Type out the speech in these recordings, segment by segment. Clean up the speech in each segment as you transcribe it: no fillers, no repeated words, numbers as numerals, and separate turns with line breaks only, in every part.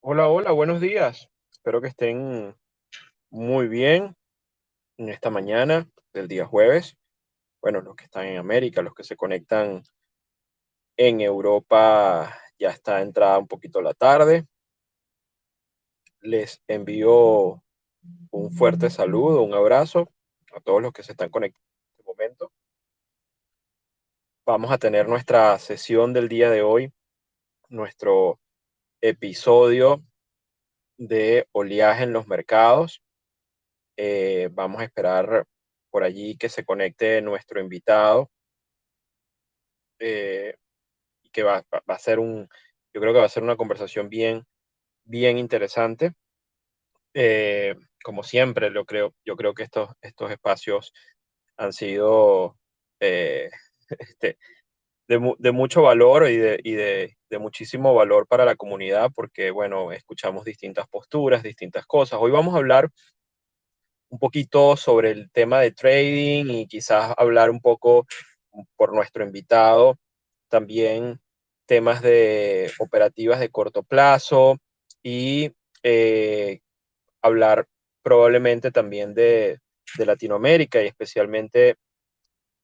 Hola, hola, buenos días. Espero que estén muy bien en esta mañana del día jueves. Bueno, los que están en América, los que se conectan en Europa, ya está entrada un poquito la tarde. Les envío un fuerte saludo, un abrazo a todos los que se están conectando en este momento. Vamos a tener nuestra sesión del día de hoy, nuestro episodio de oleaje en los mercados. Vamos a esperar por allí que se conecte nuestro invitado, eh, y que va a ser yo creo que va a ser una conversación bien, bien interesante. Como siempre, yo creo que estos espacios han sido eh, este, de mucho valor y de muchísimo valor para la comunidad porque, bueno, escuchamos distintas posturas, distintas cosas. Hoy vamos a hablar un poquito sobre el tema de trading y quizás hablar un poco por nuestro invitado también temas de operativas de corto plazo y eh, hablar probablemente también de Latinoamérica y especialmente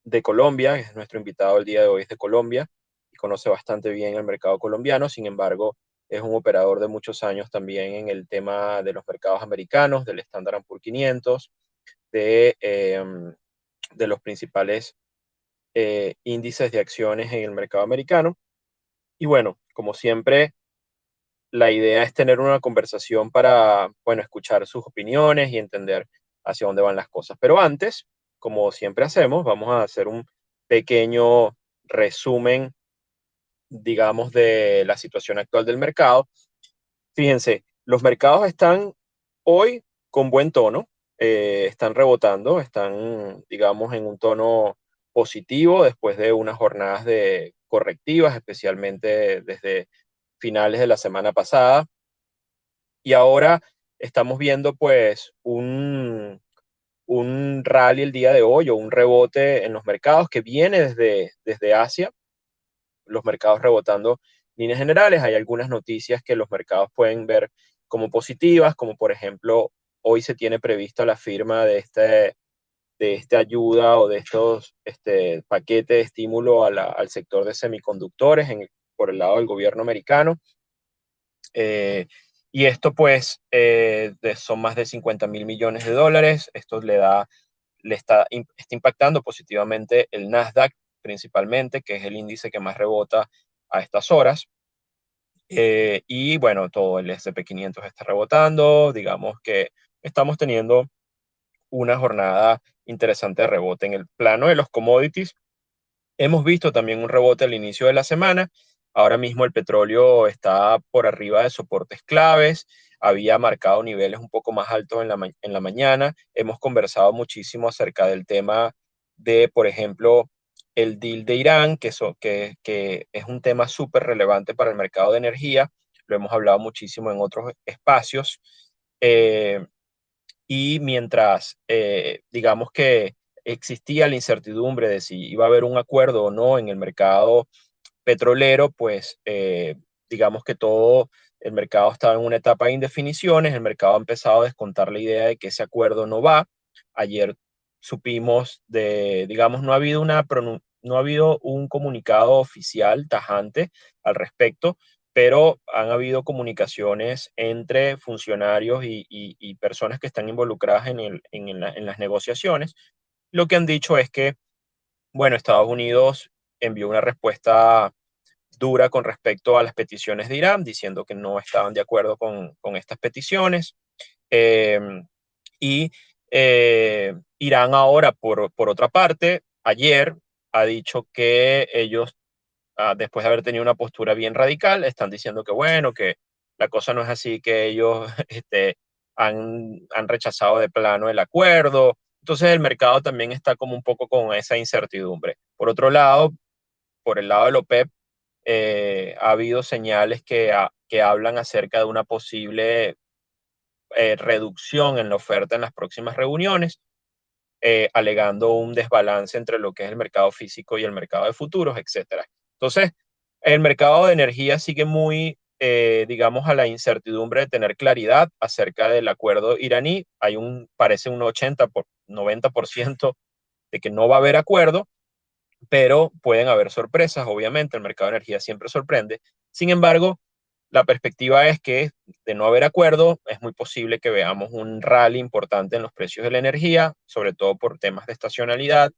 de Colombia, que es nuestro invitado el día de hoy, es de Colombia y conoce bastante bien el mercado colombiano. Sin embargo, es un operador de muchos años también en el tema de los mercados americanos, del Standard and Poor's 500, de los principales índices de acciones en el mercado americano. Y bueno, como siempre, la idea es tener una conversación para, bueno, escuchar sus opiniones y entender hacia dónde van las cosas. Pero antes, como siempre hacemos, vamos a hacer un pequeño resumen, digamos, de la situación actual del mercado. Fíjense, los mercados están hoy con buen tono, están rebotando, están, digamos, en un tono positivo después de unas jornadas de correctivas, especialmente desde finales de la semana pasada. Y ahora estamos viendo pues un rally el día de hoy o un rebote en los mercados que viene desde Asia, los mercados rebotando en líneas generales. Hay algunas noticias que los mercados pueden ver como positivas, como por ejemplo, hoy se tiene prevista la firma de esta ayuda o de estos paquetes de estímulo al sector de semiconductores por el lado del gobierno americano. Eh, y esto pues son más de 50.000 millones de dólares. Esto está impactando positivamente el Nasdaq principalmente, que es el índice que más rebota a estas horas. Y bueno, todo el S&P 500 está rebotando. Digamos que estamos teniendo una jornada interesante de rebote. En el plano de los commodities, hemos visto también un rebote al inicio de la semana. Ahora mismo el petróleo está por arriba de soportes claves. Había marcado niveles un poco más altos en la mañana. Hemos conversado muchísimo acerca del tema de, por ejemplo, el deal de Irán, que es un tema súper relevante para el mercado de energía. Lo hemos hablado muchísimo en otros espacios. Eh, y mientras, digamos que existía la incertidumbre de si iba a haber un acuerdo o no en el mercado petrolero, pues digamos que todo el mercado estaba en una etapa de indefiniciones. El mercado ha empezado a descontar la idea de que ese acuerdo no va. Ayer supimos digamos, no ha habido un comunicado oficial tajante al respecto, pero han habido comunicaciones entre funcionarios y personas que están involucradas en las negociaciones. Lo que han dicho es que, bueno, Estados Unidos envió una respuesta dura con respecto a las peticiones de Irán, diciendo que no estaban de acuerdo con estas peticiones. Eh, y Irán ahora, por otra parte, ayer ha dicho que ellos, después de haber tenido una postura bien radical, están diciendo que bueno, que la cosa no es así, que ellos han rechazado de plano el acuerdo. Entonces el mercado también está como un poco con esa incertidumbre. Por otro lado, por el lado del OPEP, ha habido señales que hablan acerca de una posible reducción en la oferta en las próximas reuniones, alegando un desbalance entre lo que es el mercado físico y el mercado de futuros, etcétera. Entonces, el mercado de energía sigue muy digamos, a la incertidumbre de tener claridad acerca del acuerdo iraní. Parece un 90% de que no va a haber acuerdo, pero pueden haber sorpresas, obviamente, el mercado de energía siempre sorprende. Sin embargo, la perspectiva es que de no haber acuerdo, es muy posible que veamos un rally importante en los precios de la energía, sobre todo por temas de estacionalidad.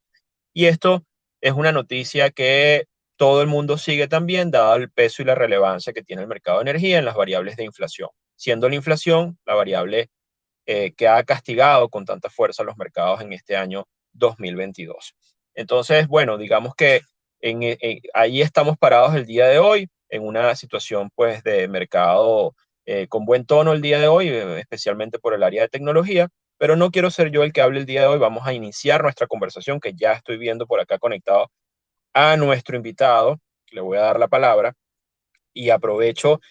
Y esto es una noticia que todo el mundo sigue también, dado el peso y la relevancia que tiene el mercado de energía en las variables de inflación, siendo la inflación la variable que ha castigado con tanta fuerza los mercados en este año 2022. Entonces, bueno, digamos que ahí estamos parados el día de hoy, en una situación pues de mercado con buen tono el día de hoy, especialmente por el área de tecnología, pero no quiero ser yo el que hable el día de hoy. Vamos a iniciar nuestra conversación, que ya estoy viendo por acá conectado a nuestro invitado. Le voy a dar la palabra y aprovecho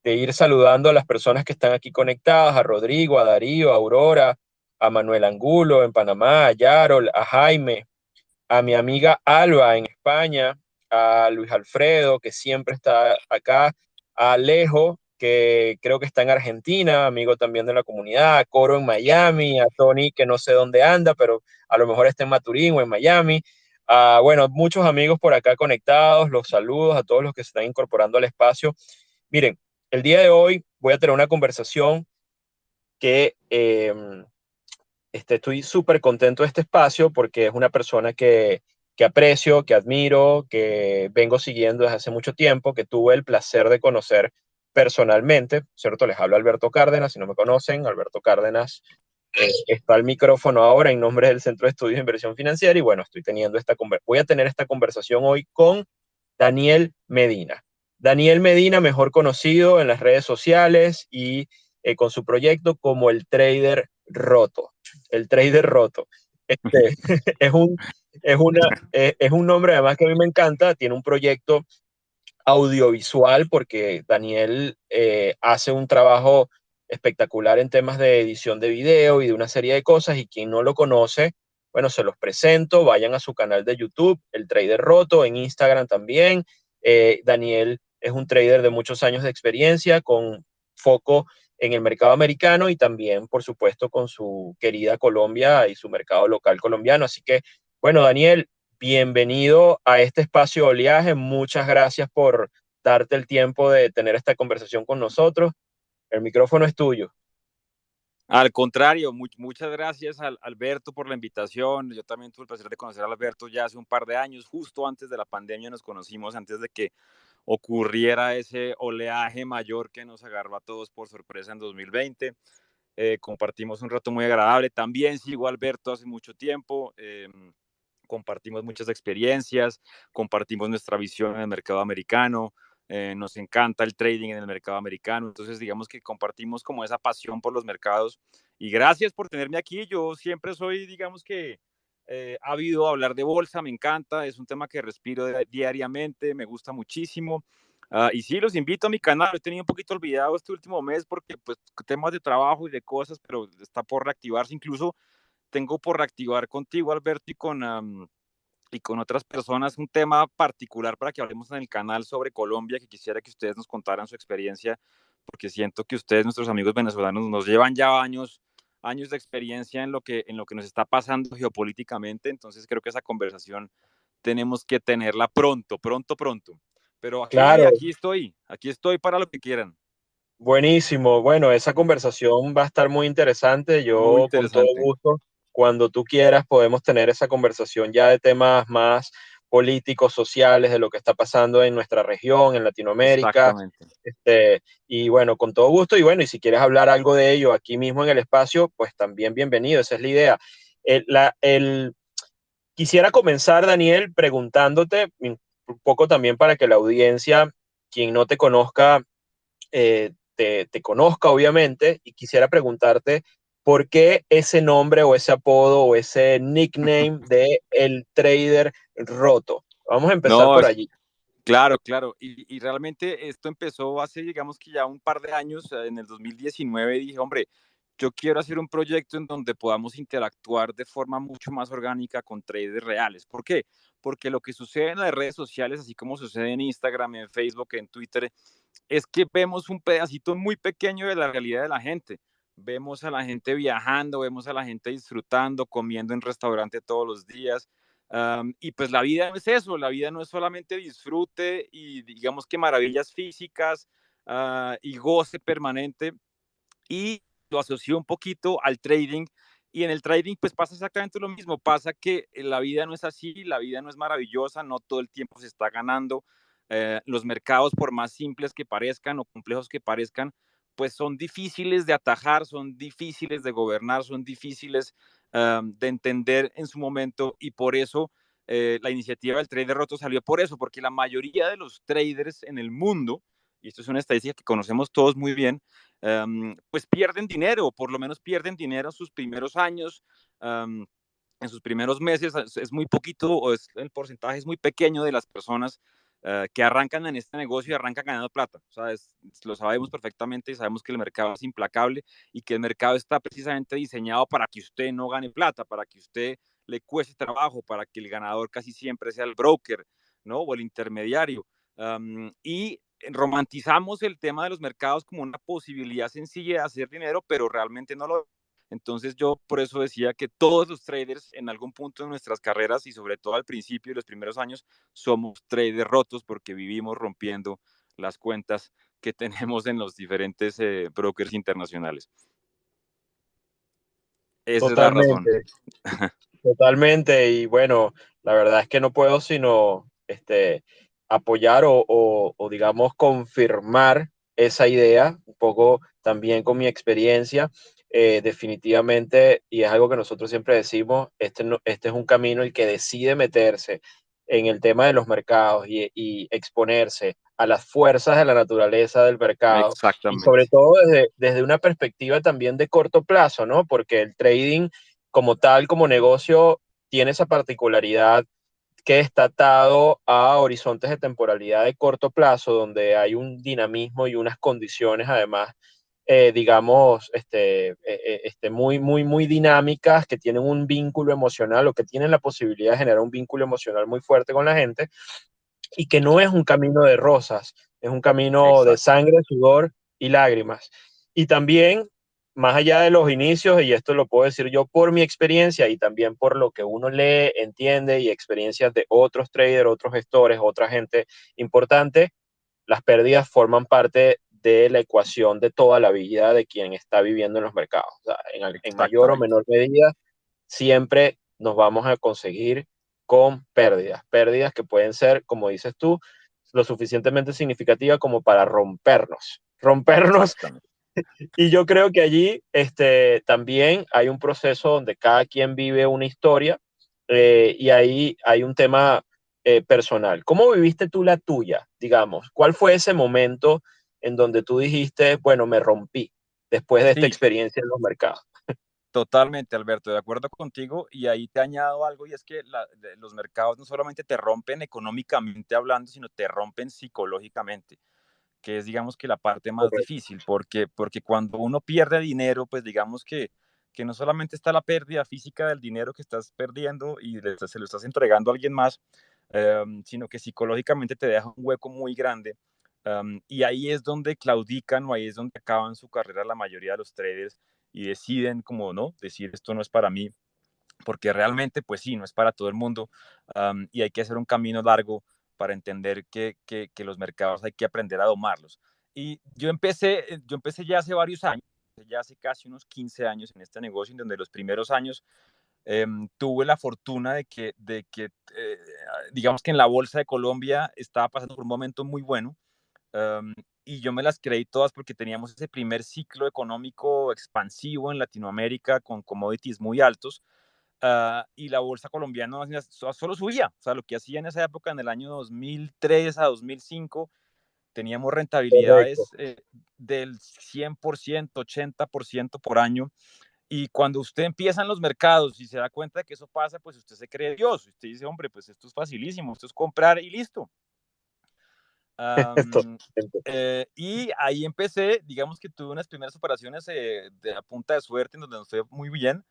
de ir saludando a las personas que están aquí conectadas, a Rodrigo, a Darío, a Aurora, a Manuel Angulo en Panamá, a Yarol, a Jaime, a mi amiga Alba en España, a Luis Alfredo, que siempre está acá, a Alejo, que creo que está en Argentina, amigo también de la comunidad, a Coro en Miami, a Tony, que no sé dónde anda, pero a lo mejor está en Maturín o en Miami. Bueno, muchos amigos por acá conectados, los saludos a todos los que se están incorporando al espacio. Miren, el día de hoy voy a tener una conversación que estoy súper contento de este espacio porque es una persona que aprecio, que admiro, que vengo siguiendo desde hace mucho tiempo, que tuve el placer de conocer personalmente, ¿cierto? Les hablo Alberto Cárdenas, si no me conocen, Alberto Cárdenas está al micrófono ahora en nombre del Centro de Estudios de Inversión Financiera y bueno, voy a tener esta conversación hoy con Daniel Medina. Daniel Medina, mejor conocido en las redes sociales y con su proyecto como el Trader Roto. El Trader Roto. Este, es un, es un nombre además que a mí me encanta. Tiene un proyecto audiovisual porque Daniel hace un trabajo espectacular en temas de edición de video y de una serie de cosas y quien no lo conoce, bueno, se los presento, vayan a su canal de YouTube, El Trader Roto, en Instagram también. Daniel es un trader de muchos años de experiencia con foco en el mercado americano y también, por supuesto, con su querida Colombia y su mercado local colombiano. Así que, bueno, Daniel, bienvenido a este espacio de oleaje. Muchas gracias por darte el tiempo de tener esta conversación con nosotros. El micrófono es tuyo.
Al contrario, muchas gracias al Alberto por la invitación. Yo también tuve el placer de conocer a Alberto ya hace un par de años, justo antes de la pandemia nos conocimos, antes de que ocurriera ese oleaje mayor que nos agarró a todos por sorpresa en 2020. Compartimos un rato muy agradable. También sigo a Alberto hace mucho tiempo. Compartimos muchas experiencias, compartimos nuestra visión en el mercado americano, nos encanta el trading en el mercado americano, entonces digamos que compartimos como esa pasión por los mercados y gracias por tenerme aquí, yo siempre soy, digamos que ávido a hablar de bolsa, me encanta, es un tema que respiro diariamente, me gusta muchísimo. Y sí, los invito a mi canal. He tenido un poquito olvidado este último mes porque pues temas de trabajo y de cosas, pero está por reactivarse. Incluso tengo por reactivar contigo, Alberto, y con otras personas un tema particular para que hablemos en el canal sobre Colombia, que quisiera que ustedes nos contaran su experiencia, porque siento que ustedes, nuestros amigos venezolanos, nos llevan ya años de experiencia en lo que nos está pasando geopolíticamente, entonces creo que esa conversación tenemos que tenerla pronto, pronto, pronto. Pero
Claro,
aquí estoy para lo que quieran.
buenísimo. Bueno, esa conversación va a estar muy interesante.
Muy
Yo con todo
interesante.
gusto, cuando tú quieras, podemos tener esa conversación ya de temas más políticos, sociales, de lo que está pasando en nuestra región, en Latinoamérica.
Exactamente.
Y bueno, con todo gusto. Y bueno, y si quieres hablar algo de ello aquí mismo en el espacio, pues también bienvenido. Esa es la idea. El, la- el, Quisiera comenzar, Daniel, preguntándote un poco también para que la audiencia, quien no te conozca, te conozca, obviamente, y quisiera preguntarte por qué ese nombre o ese apodo o ese nickname de el trader roto. Vamos a empezar
No,
por allí.
claro, claro. Y realmente esto empezó hace, digamos que ya un par de años, en el 2019, dije, hombre, yo quiero hacer un proyecto en donde podamos interactuar de forma mucho más orgánica con traders reales. ¿Por qué? Porque lo que sucede en las redes sociales, así como sucede en Instagram, en Facebook, en Twitter, es que vemos un pedacito muy pequeño de la realidad de la gente. Vemos a la gente viajando, vemos a la gente disfrutando, comiendo en restaurante todos los días. Y pues la vida no es eso, la vida no es solamente disfrute y digamos que maravillas físicas y goce permanente. Y lo asoció un poquito al trading. Y en el trading pues pasa exactamente lo mismo, pasa que la vida no es así, la vida no es maravillosa, no todo el tiempo se está ganando. Los mercados, por más simples que parezcan o complejos que parezcan, pues son difíciles de atajar, son difíciles de gobernar, son difíciles de entender en su momento, y por eso la iniciativa del trader roto salió por eso, porque la mayoría de los traders en el mundo, y esto es una estadística que conocemos todos muy bien, pues pierden dinero, o por lo menos pierden dinero en sus primeros años, en sus primeros meses. Es muy poquito, o es, el porcentaje es muy pequeño de las personas que arrancan en este negocio y arrancan ganando plata. O sea, lo sabemos perfectamente, y sabemos que el mercado es implacable y que el mercado está precisamente diseñado para que usted no gane plata, para que usted le cueste trabajo, para que el ganador casi siempre sea el broker, ¿no? O el intermediario. Y romantizamos el tema de los mercados como una posibilidad sencilla de hacer dinero, pero realmente no lo. Entonces yo por eso decía que todos los traders en algún punto de nuestras carreras, y sobre todo al principio de los primeros años, somos traders rotos, porque vivimos rompiendo las cuentas que tenemos en los diferentes brokers internacionales. Esa es la razón.
Totalmente. Totalmente, y bueno, la verdad es que no puedo sino apoyar o, digamos confirmar esa idea, un poco también con mi experiencia. Definitivamente, y es algo que nosotros siempre decimos, este es un camino el que decide meterse en el tema de los mercados y exponerse a las fuerzas de la naturaleza del mercado, y sobre
Exactamente.
todo desde una perspectiva también de corto plazo, ¿no? Porque el trading como tal, como negocio, tiene esa particularidad que está atado a horizontes de temporalidad de corto plazo, donde hay un dinamismo y unas condiciones, además, digamos, muy, muy, muy dinámicas, que tienen un vínculo emocional, o que tienen la posibilidad de generar un vínculo emocional muy fuerte con la gente, y que no es un camino de rosas, es un camino de
Exacto.
sangre, sudor y lágrimas. Y también, más allá de los inicios, y esto lo puedo decir yo por mi experiencia y también por lo que uno lee, entiende, y experiencias de otros traders, otros gestores, otra gente importante, las pérdidas forman parte de la ecuación de toda la vida de quien está viviendo en los mercados. O sea, en mayor o
Exactamente.
menor medida, siempre nos vamos a conseguir con pérdidas, pérdidas que pueden ser, como dices tú, lo suficientemente significativas como para rompernos.
Exactamente.
Y yo creo que allí también hay un proceso donde cada quien vive una historia, y ahí hay un tema personal. ¿Cómo viviste tú la tuya, digamos? ¿Cuál fue ese momento en donde tú dijiste, bueno, me rompí después de esta
Sí,
experiencia en los mercados?
totalmente, Alberto, de acuerdo contigo. Y ahí te añado algo, y es que los mercados no solamente te rompen económicamente hablando, sino te rompen psicológicamente, que es, digamos, que la parte más
Correcto.
difícil, porque cuando uno pierde dinero, pues digamos que no solamente está la pérdida física del dinero que estás perdiendo y se lo estás entregando a alguien más, sino que psicológicamente te deja un hueco muy grande. Y ahí es donde claudican, o ahí es donde acaban su carrera la mayoría de los traders, y deciden como, no, decir esto no es para mí, porque realmente, pues sí, no es para todo el mundo. Y hay que hacer un camino largo para entender que los mercados hay que aprender a domarlos. Y yo empecé ya hace varios años, ya hace casi unos 15 años en este negocio, en donde los primeros años tuve la fortuna de que digamos que en la Bolsa de Colombia estaba pasando por un momento muy bueno. Y yo me las creí todas porque teníamos ese primer ciclo económico expansivo en Latinoamérica con commodities muy altos. Y la bolsa colombiana solo subía. O sea, lo que hacía en esa época, en el año 2003 a 2005, teníamos
Correcto.
rentabilidades del 100%, 80% por año. Y cuando usted empieza en los mercados y se da cuenta de que eso pasa, pues usted se cree Dios. Usted dice, hombre, pues esto es facilísimo, esto es comprar y listo.
Totalmente.
Y ahí empecé, digamos que tuve unas primeras operaciones a punta de suerte en donde nos fue muy bien.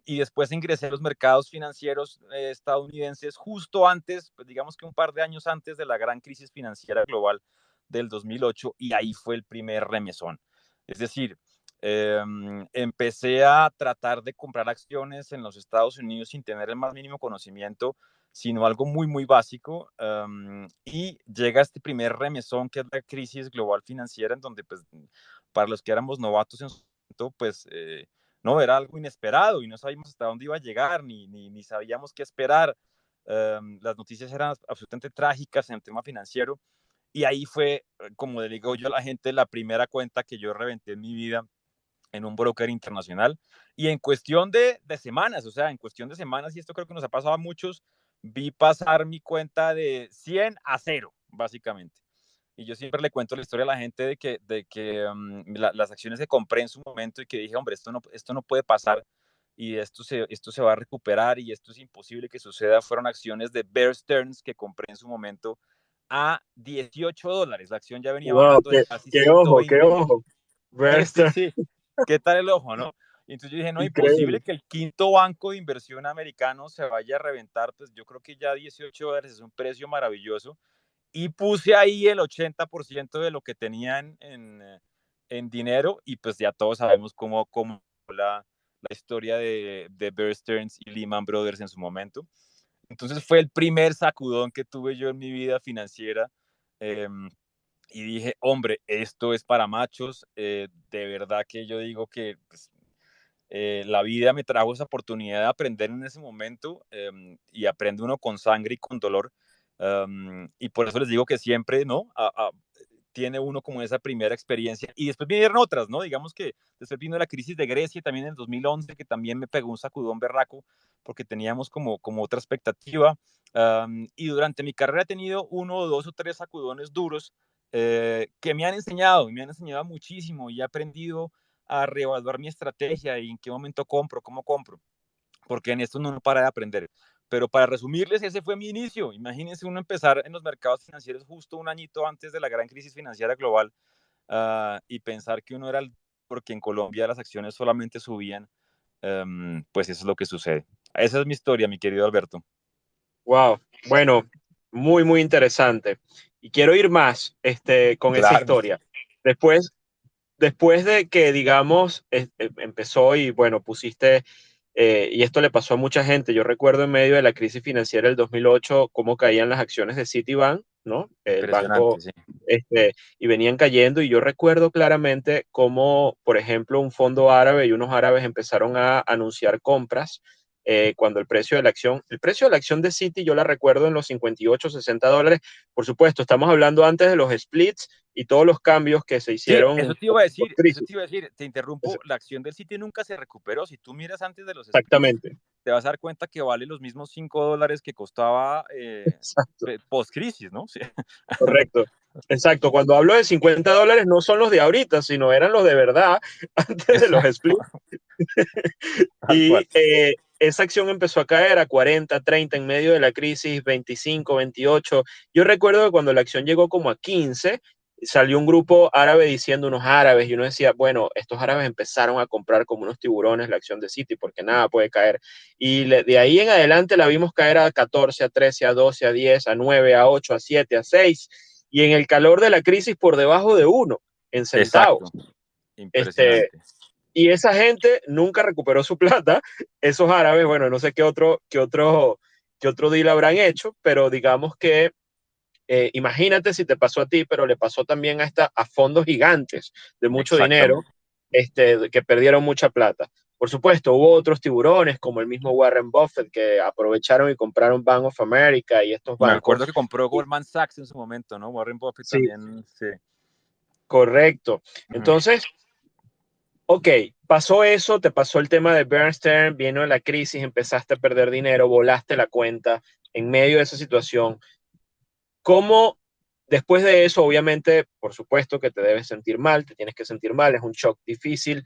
Y después ingresé a los mercados financieros estadounidenses justo antes, pues digamos que un par de años antes de la gran crisis financiera global del 2008, y ahí fue el primer remesón. Es decir, empecé a tratar de comprar acciones en los Estados Unidos sin tener el más mínimo conocimiento, sino algo muy, muy básico. Y llega este primer remesón, que es la crisis global financiera, en donde, pues, para los que éramos novatos en su momento, pues, no, era algo inesperado y no sabíamos hasta dónde iba a llegar, ni sabíamos qué esperar. Las noticias eran absolutamente trágicas en el tema financiero, y ahí fue, como le digo yo a la gente, la primera cuenta que yo reventé en mi vida en un broker internacional, y en cuestión de semanas, o sea, en cuestión de semanas, y esto creo que nos ha pasado a muchos, vi pasar mi cuenta de 100 a 0, básicamente. Y yo siempre le cuento la historia a la gente de que las acciones que compré en su momento y que dije, hombre, esto no puede pasar, y esto se va a recuperar y esto es imposible que suceda, fueron acciones de Bear Stearns que compré en su momento a $18. La acción ya venía
Wow,
bajando de casi
qué ojo, qué
120.
ojo.
Sí,
Berster,
sí. ¿Qué tal el ojo, no? Y entonces yo dije, no,
increíble.
imposible que el quinto banco de inversión americano se vaya a reventar, pues yo creo que ya $18 es un precio maravilloso, y puse ahí el 80% de lo que tenían en dinero, y pues ya todos sabemos cómo la historia de Bear Stearns y Lehman Brothers en su momento. Entonces fue el primer sacudón que tuve yo en mi vida financiera. Y dije, hombre, esto es para machos. De verdad que yo digo que pues, la vida me trajo esa oportunidad de aprender en ese momento, y aprende uno con sangre y con dolor. Y por eso les digo que siempre, ¿no? Tiene uno como esa primera experiencia. Y después vinieron otras, ¿no? Digamos que después vino la crisis de Grecia también en el 2011, que también me pegó un sacudón berraco, porque teníamos como otra expectativa. Y durante mi carrera he tenido uno o dos o tres sacudones duros, que me han enseñado, y me han enseñado muchísimo, y he aprendido a reevaluar mi estrategia y en qué momento compro, cómo compro, porque en esto no para de aprender. Pero para resumirles, ese fue mi inicio. Imagínense uno empezar en los mercados financieros justo un añito antes de la gran crisis financiera global, y pensar que uno era porque en Colombia las acciones solamente subían. Pues eso es lo que sucede. Esa es mi historia, mi querido Alberto.
Wow, bueno, muy, muy interesante. Y quiero ir más con esa
Claro.
historia. Después, después de que, digamos, empezó y bueno, pusiste, y esto le pasó a mucha gente, yo recuerdo en medio de la crisis financiera del 2008 cómo caían las acciones de Citibank, ¿no? El
Impresionante,
banco,
sí.
y venían cayendo, y yo recuerdo claramente cómo, por ejemplo, un fondo árabe y unos árabes empezaron a anunciar compras cuando el precio de la acción de Citi yo la recuerdo en los 58, $60. Por supuesto, estamos hablando antes de los splits y todos los cambios que se
Sí,
hicieron post
eso
crisis.
te iba a decir, te interrumpo, la acción del City nunca se recuperó. Si tú miras antes de los splits,
Exactamente,
te vas a dar cuenta que vale los mismos $5 que costaba
exacto,
post-crisis, ¿no? Sí.
correcto. Exacto, cuando hablo de $50 no son los de ahorita, sino eran los de verdad antes de los
Exacto,
splits.
tal cual.
Y esa acción empezó a caer a 40, 30 en medio de la crisis, 25, 28. Yo recuerdo que cuando la acción llegó como a 15, salió un grupo árabe diciendo unos árabes y uno decía, bueno, estos árabes empezaron a comprar como unos tiburones la acción de Citi porque nada puede caer. Y de ahí en adelante la vimos caer a 14, a 13, a 12, a 10, a 9, a 8, a 7, a 6. Y en el calor de la crisis por debajo de uno en
Exacto,
centavos. Este,
impresionante.
y esa gente nunca recuperó su plata. Esos árabes, bueno, no sé qué otro deal habrán hecho, pero digamos que imagínate si te pasó a ti, pero le pasó también a fondos gigantes de mucho dinero,
Exactamente.
que perdieron mucha plata. Por supuesto, hubo otros tiburones como el mismo Warren Buffett que aprovecharon y compraron Bank of America y estos
Me acuerdo
bancos.
que compró
Y,
Goldman Sachs en su momento, ¿no? Warren Buffett
sí,
también, sí.
correcto.
Ujú.
Entonces, ok, pasó eso, te pasó el tema de Bernstein, vino la crisis, empezaste a perder dinero, volaste la cuenta en medio de esa situación. ¿Cómo después de eso, obviamente, por supuesto que te debes sentir mal, te tienes que sentir mal, es un shock difícil?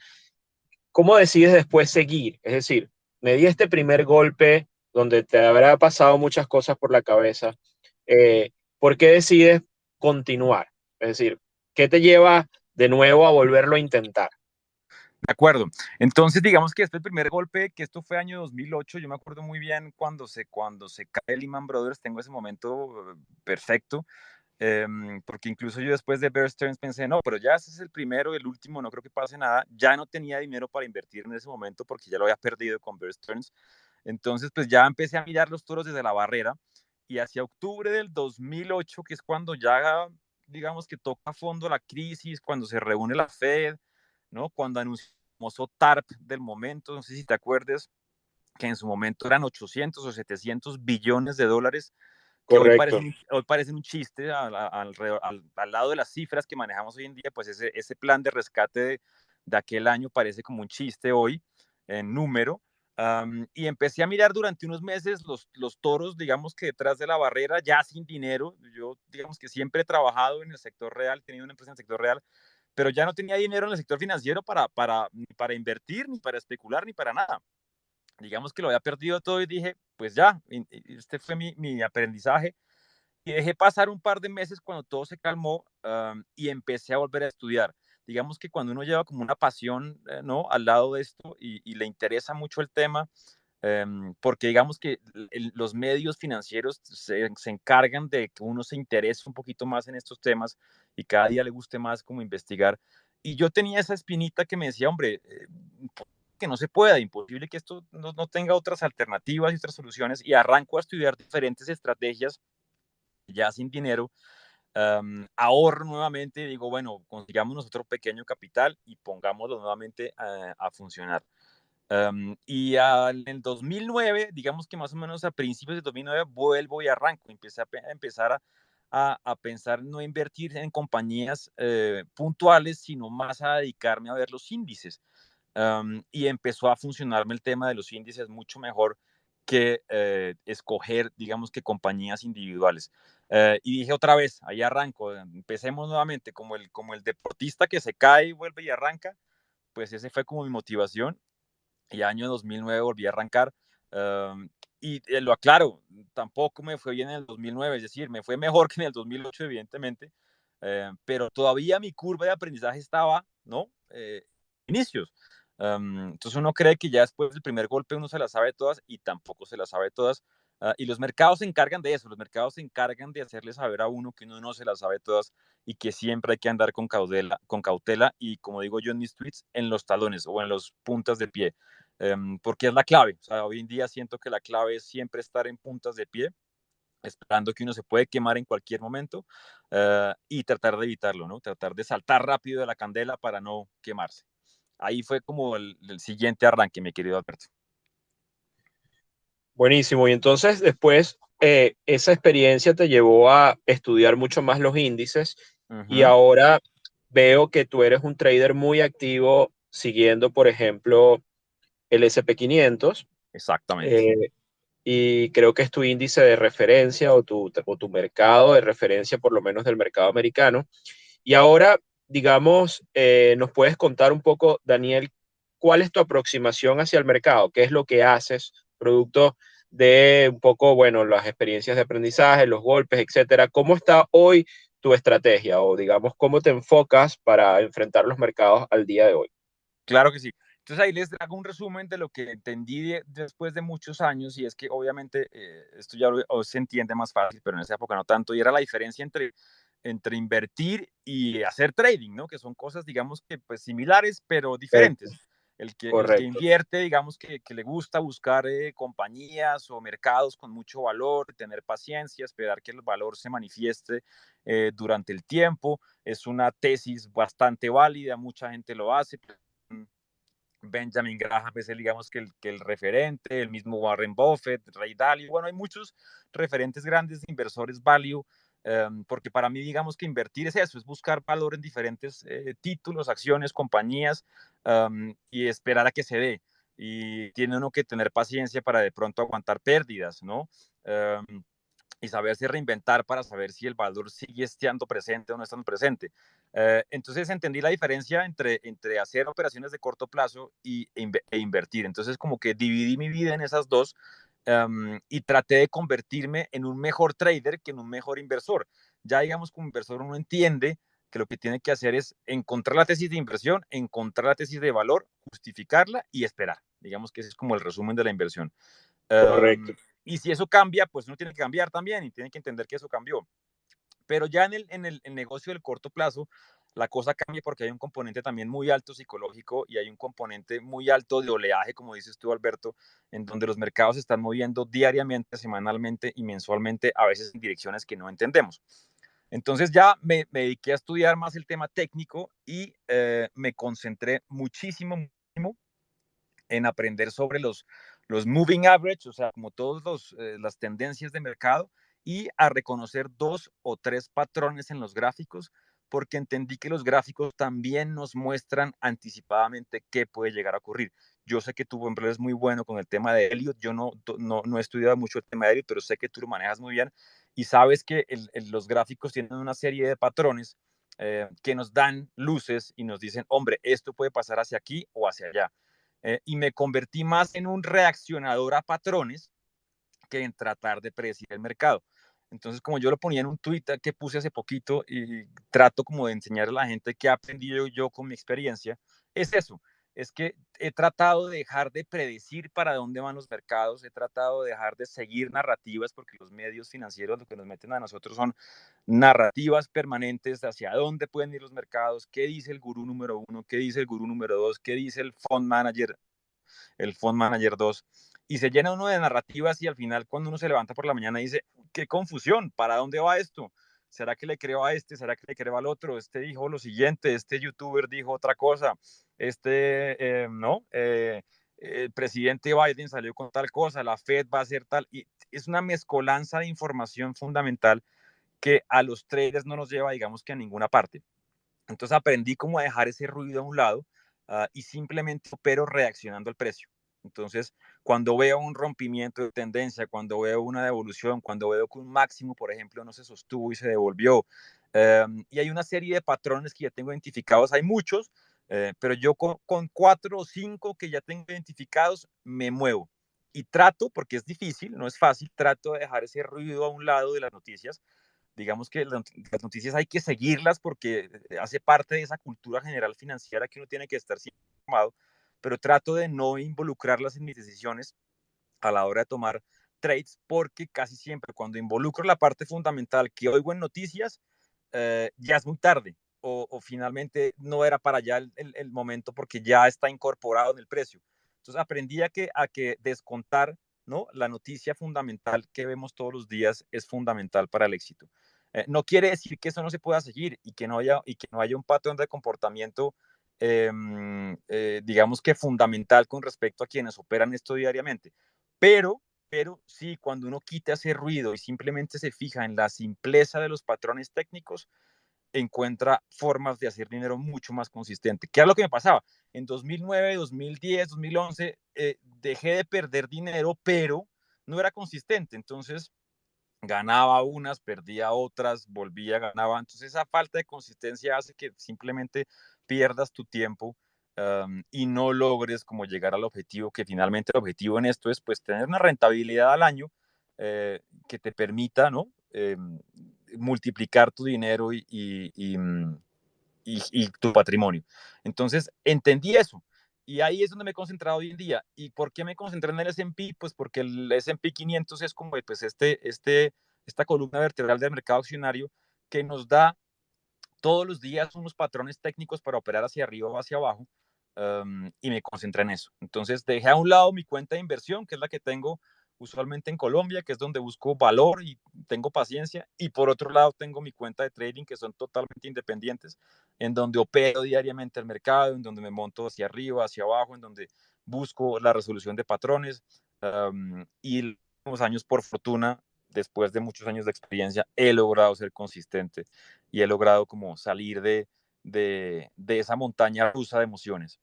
¿Cómo decides después seguir? Es decir, me di este primer golpe donde te habrá pasado muchas cosas por la cabeza. ¿Por qué decides continuar? Es decir, ¿qué te lleva de nuevo a volverlo a intentar?
De acuerdo. Entonces, digamos que este primer golpe, que esto fue año 2008, yo me acuerdo muy bien cuando se cae Lehman Brothers, tengo ese momento perfecto, porque incluso yo después de Bear Stearns pensé, no, pero ya ese es el primero, el último, no creo que pase nada. Ya no tenía dinero para invertir en ese momento porque ya lo había perdido con Bear Stearns. Entonces, pues ya empecé a mirar los toros desde la barrera y hacia octubre del 2008, que es cuando ya, digamos que toca a fondo la crisis, cuando se reúne la Fed, ¿no? Cuando anunció el famoso TARP del momento, no sé si te acuerdes, que en su momento eran 800 o 700 billones de dólares, que
Correcto,
hoy parecen un chiste al lado de las cifras que manejamos hoy en día, pues ese plan de rescate de aquel año parece como un chiste hoy en número. Y empecé a mirar durante unos meses los toros, digamos que detrás de la barrera, ya sin dinero. Yo, digamos que siempre he trabajado en el sector real, he tenido una empresa en el sector real, pero ya no tenía dinero en el sector financiero ni para invertir, ni para especular, ni para nada. Digamos que lo había perdido todo y dije, pues ya, este fue mi aprendizaje. Y dejé pasar un par de meses cuando todo se calmó y empecé a volver a estudiar. Digamos que cuando uno lleva como una pasión, ¿no? Al lado de esto y le interesa mucho el tema, porque digamos que los medios financieros se encargan de que uno se interese un poquito más en estos temas y cada día le guste más como investigar. Y yo tenía esa espinita que me decía, hombre, que no se pueda, imposible que esto no tenga otras alternativas y otras soluciones, y arranco a estudiar diferentes estrategias ya sin dinero. Ahorro nuevamente y digo, bueno, consigamos otro pequeño capital y pongámoslo nuevamente a funcionar. En el 2009, digamos que más o menos a principios de 2009, vuelvo y arranco. Empecé a empezar a pensar no invertir en compañías puntuales, sino más a dedicarme a ver los índices. Y empezó a funcionarme el tema de los índices mucho mejor que escoger, digamos que compañías individuales. Y dije otra vez, ahí arranco, empecemos nuevamente como el deportista que se cae y vuelve y arranca, pues ese fue como mi motivación y año 2009 volví a arrancar. Um, lo aclaro, tampoco me fue bien en el 2009, es decir, me fue mejor que en el 2008, evidentemente, pero todavía mi curva de aprendizaje estaba, ¿no? Inicios. Entonces uno cree que ya después del primer golpe uno se las sabe todas y tampoco se las sabe todas. Y los mercados se encargan de eso, los mercados se encargan de hacerle saber a uno que uno no se las sabe todas y que siempre hay que andar con cautela y, como digo yo en mis tweets, en los talones o en las puntas de pie, porque es la clave. O sea, hoy en día siento que la clave es siempre estar en puntas de pie, esperando que uno se puede quemar en cualquier momento y tratar de evitarlo, ¿no? Tratar de saltar rápido de la candela para no quemarse. Ahí fue como el siguiente arranque, mi querido Alberto.
buenísimo. Y entonces después esa experiencia te llevó a estudiar mucho más los índices
Uh
y
-huh.
ahora veo que tú eres un trader muy activo siguiendo, por ejemplo, el SP 500.
Exactamente.
eh, y creo que es tu índice de referencia o tu mercado de referencia, por lo menos del mercado americano. Y ahora, digamos, nos puedes contar un poco, Daniel, cuál es tu aproximación hacia el mercado, qué es lo que haces, producto de un poco, bueno, las experiencias de aprendizaje, los golpes, etcétera. ¿Cómo está hoy tu estrategia o, digamos, cómo te enfocas para enfrentar los mercados al día de hoy?
Claro que sí. Entonces ahí les hago un resumen de lo que entendí después de muchos años y es que obviamente esto ya hoy se entiende más fácil, pero en esa época no tanto, y era la diferencia entre invertir y hacer trading, ¿no? Que son cosas, digamos que pues similares, pero
Perfecto,
diferentes. El que
correcto.
invierte, digamos que le gusta buscar compañías o mercados con mucho valor, tener paciencia, esperar que el valor se manifieste durante el tiempo. Es una tesis bastante válida, mucha gente lo hace. Benjamin Graham es el, digamos que el referente, el mismo Warren Buffett, Ray Dalio, bueno, hay muchos referentes grandes de inversores value, porque para mí digamos que invertir es eso, es buscar valor en diferentes títulos, acciones, compañías y esperar a que se dé. Y tiene uno que tener paciencia para de pronto aguantar pérdidas, ¿no? Y saberse reinventar para saber si el valor sigue estando presente o no estando presente. Entonces entendí la diferencia entre hacer operaciones de corto plazo e invertir. Entonces como que dividí mi vida en esas dos y traté de convertirme en un mejor trader que en un mejor inversor. ya digamos como inversor uno entiende que lo que tiene que hacer es encontrar la tesis de inversión, encontrar la tesis de valor, justificarla y esperar. Digamos que ese es como el resumen de la inversión.
Correcto.
Y si eso cambia, pues uno tiene que cambiar también y tiene que entender que eso cambió. Pero ya en el negocio del corto plazo, la cosa cambia porque hay un componente también muy alto psicológico y hay un componente muy alto de oleaje, como dices tú, Alberto, en donde los mercados se están moviendo diariamente, semanalmente y mensualmente, a veces en direcciones que no entendemos. Entonces ya me dediqué a estudiar más el tema técnico y me concentré muchísimo, muchísimo en aprender sobre los moving average, o sea, como todas las tendencias de mercado, y a reconocer 2 o 3 patrones en los gráficos, porque entendí que los gráficos también nos muestran anticipadamente qué puede llegar a ocurrir. Yo sé que tu buen es muy bueno con el tema de Elliot, yo no he estudiado mucho el tema de Elliot, pero sé que tú lo manejas muy bien y sabes que los gráficos tienen una serie de patrones que nos dan luces y nos dicen, hombre, esto puede pasar hacia aquí o hacia allá. Y me convertí más en un reaccionador a patrones que en tratar de predecir el mercado. Entonces, como yo lo ponía en un tweet que puse hace poquito y trato como de enseñar a la gente que he aprendido yo con mi experiencia, es eso, es que he tratado de dejar de predecir para dónde van los mercados, he tratado de dejar de seguir narrativas, porque los medios financieros lo que nos meten a nosotros son narrativas permanentes hacia dónde pueden ir los mercados, qué dice el gurú número 1, qué dice el gurú número 2, qué dice el Fund Manager 2, y se llena uno de narrativas y al final cuando uno se levanta por la mañana dice, qué confusión, ¿para dónde va esto? ¿Será que le creo a este? ¿Será que le creo al otro? Este dijo lo siguiente, este youtuber dijo otra cosa, el presidente Biden salió con tal cosa, la Fed va a hacer tal, y es una mezcolanza de información fundamental que a los traders no nos lleva, digamos que a ninguna parte. Entonces aprendí cómo a dejar ese ruido a un lado y simplemente opero reaccionando al precio. Entonces, cuando veo un rompimiento de tendencia, cuando veo una devolución, cuando veo que un máximo, por ejemplo, no se sostuvo y se devolvió, y hay una serie de patrones que ya tengo identificados, hay muchos, pero yo con 4 o 5 que ya tengo identificados, me muevo. Y trato, porque es difícil, no es fácil, trato de dejar ese ruido a un lado de las noticias. Digamos que las noticias hay que seguirlas porque hace parte de esa cultura general financiera que uno tiene que estar siempre informado, pero trato de no involucrarlas en mis decisiones a la hora de tomar trades, porque casi siempre cuando involucro la parte fundamental que oigo en noticias, ya es muy tarde o finalmente no era para allá el momento porque ya está incorporado en el precio. Entonces aprendí a que descontar, ¿no? La noticia fundamental que vemos todos los días es fundamental para el éxito. No quiere decir que eso no se pueda seguir y que no haya un patrón de comportamiento, digamos que fundamental con respecto a quienes operan esto diariamente. Pero sí, cuando uno quita ese ruido y simplemente se fija en la simpleza de los patrones técnicos, encuentra formas de hacer dinero mucho más consistente. ¿Qué es lo que me pasaba? En 2009, 2010, 2011, dejé de perder dinero, pero no era consistente. Entonces, ganaba unas, perdía otras, volvía, ganaba. Entonces esa falta de consistencia hace que simplemente pierdas tu tiempo y no logres como llegar al objetivo, que finalmente el objetivo en esto es pues tener una rentabilidad al año que te permita, ¿no? Multiplicar tu dinero y tu patrimonio. Entonces, entendí eso. Y ahí es donde me he concentrado hoy en día. ¿Y por qué me concentré en el S&P? Pues porque el S&P 500 es como pues esta columna vertebral del mercado accionario que nos da todos los días unos patrones técnicos para operar hacia arriba o hacia abajo, y me concentré en eso. Entonces dejé a un lado mi cuenta de inversión, que es la que tengo usualmente en Colombia, que es donde busco valor y tengo paciencia, y por otro lado tengo mi cuenta de trading, que son totalmente independientes, en donde opero diariamente el mercado, en donde me monto hacia arriba, hacia abajo, en donde busco la resolución de patrones, y en los últimos años, por fortuna, después de muchos años de experiencia, he logrado ser consistente y he logrado como salir de esa montaña rusa de emociones.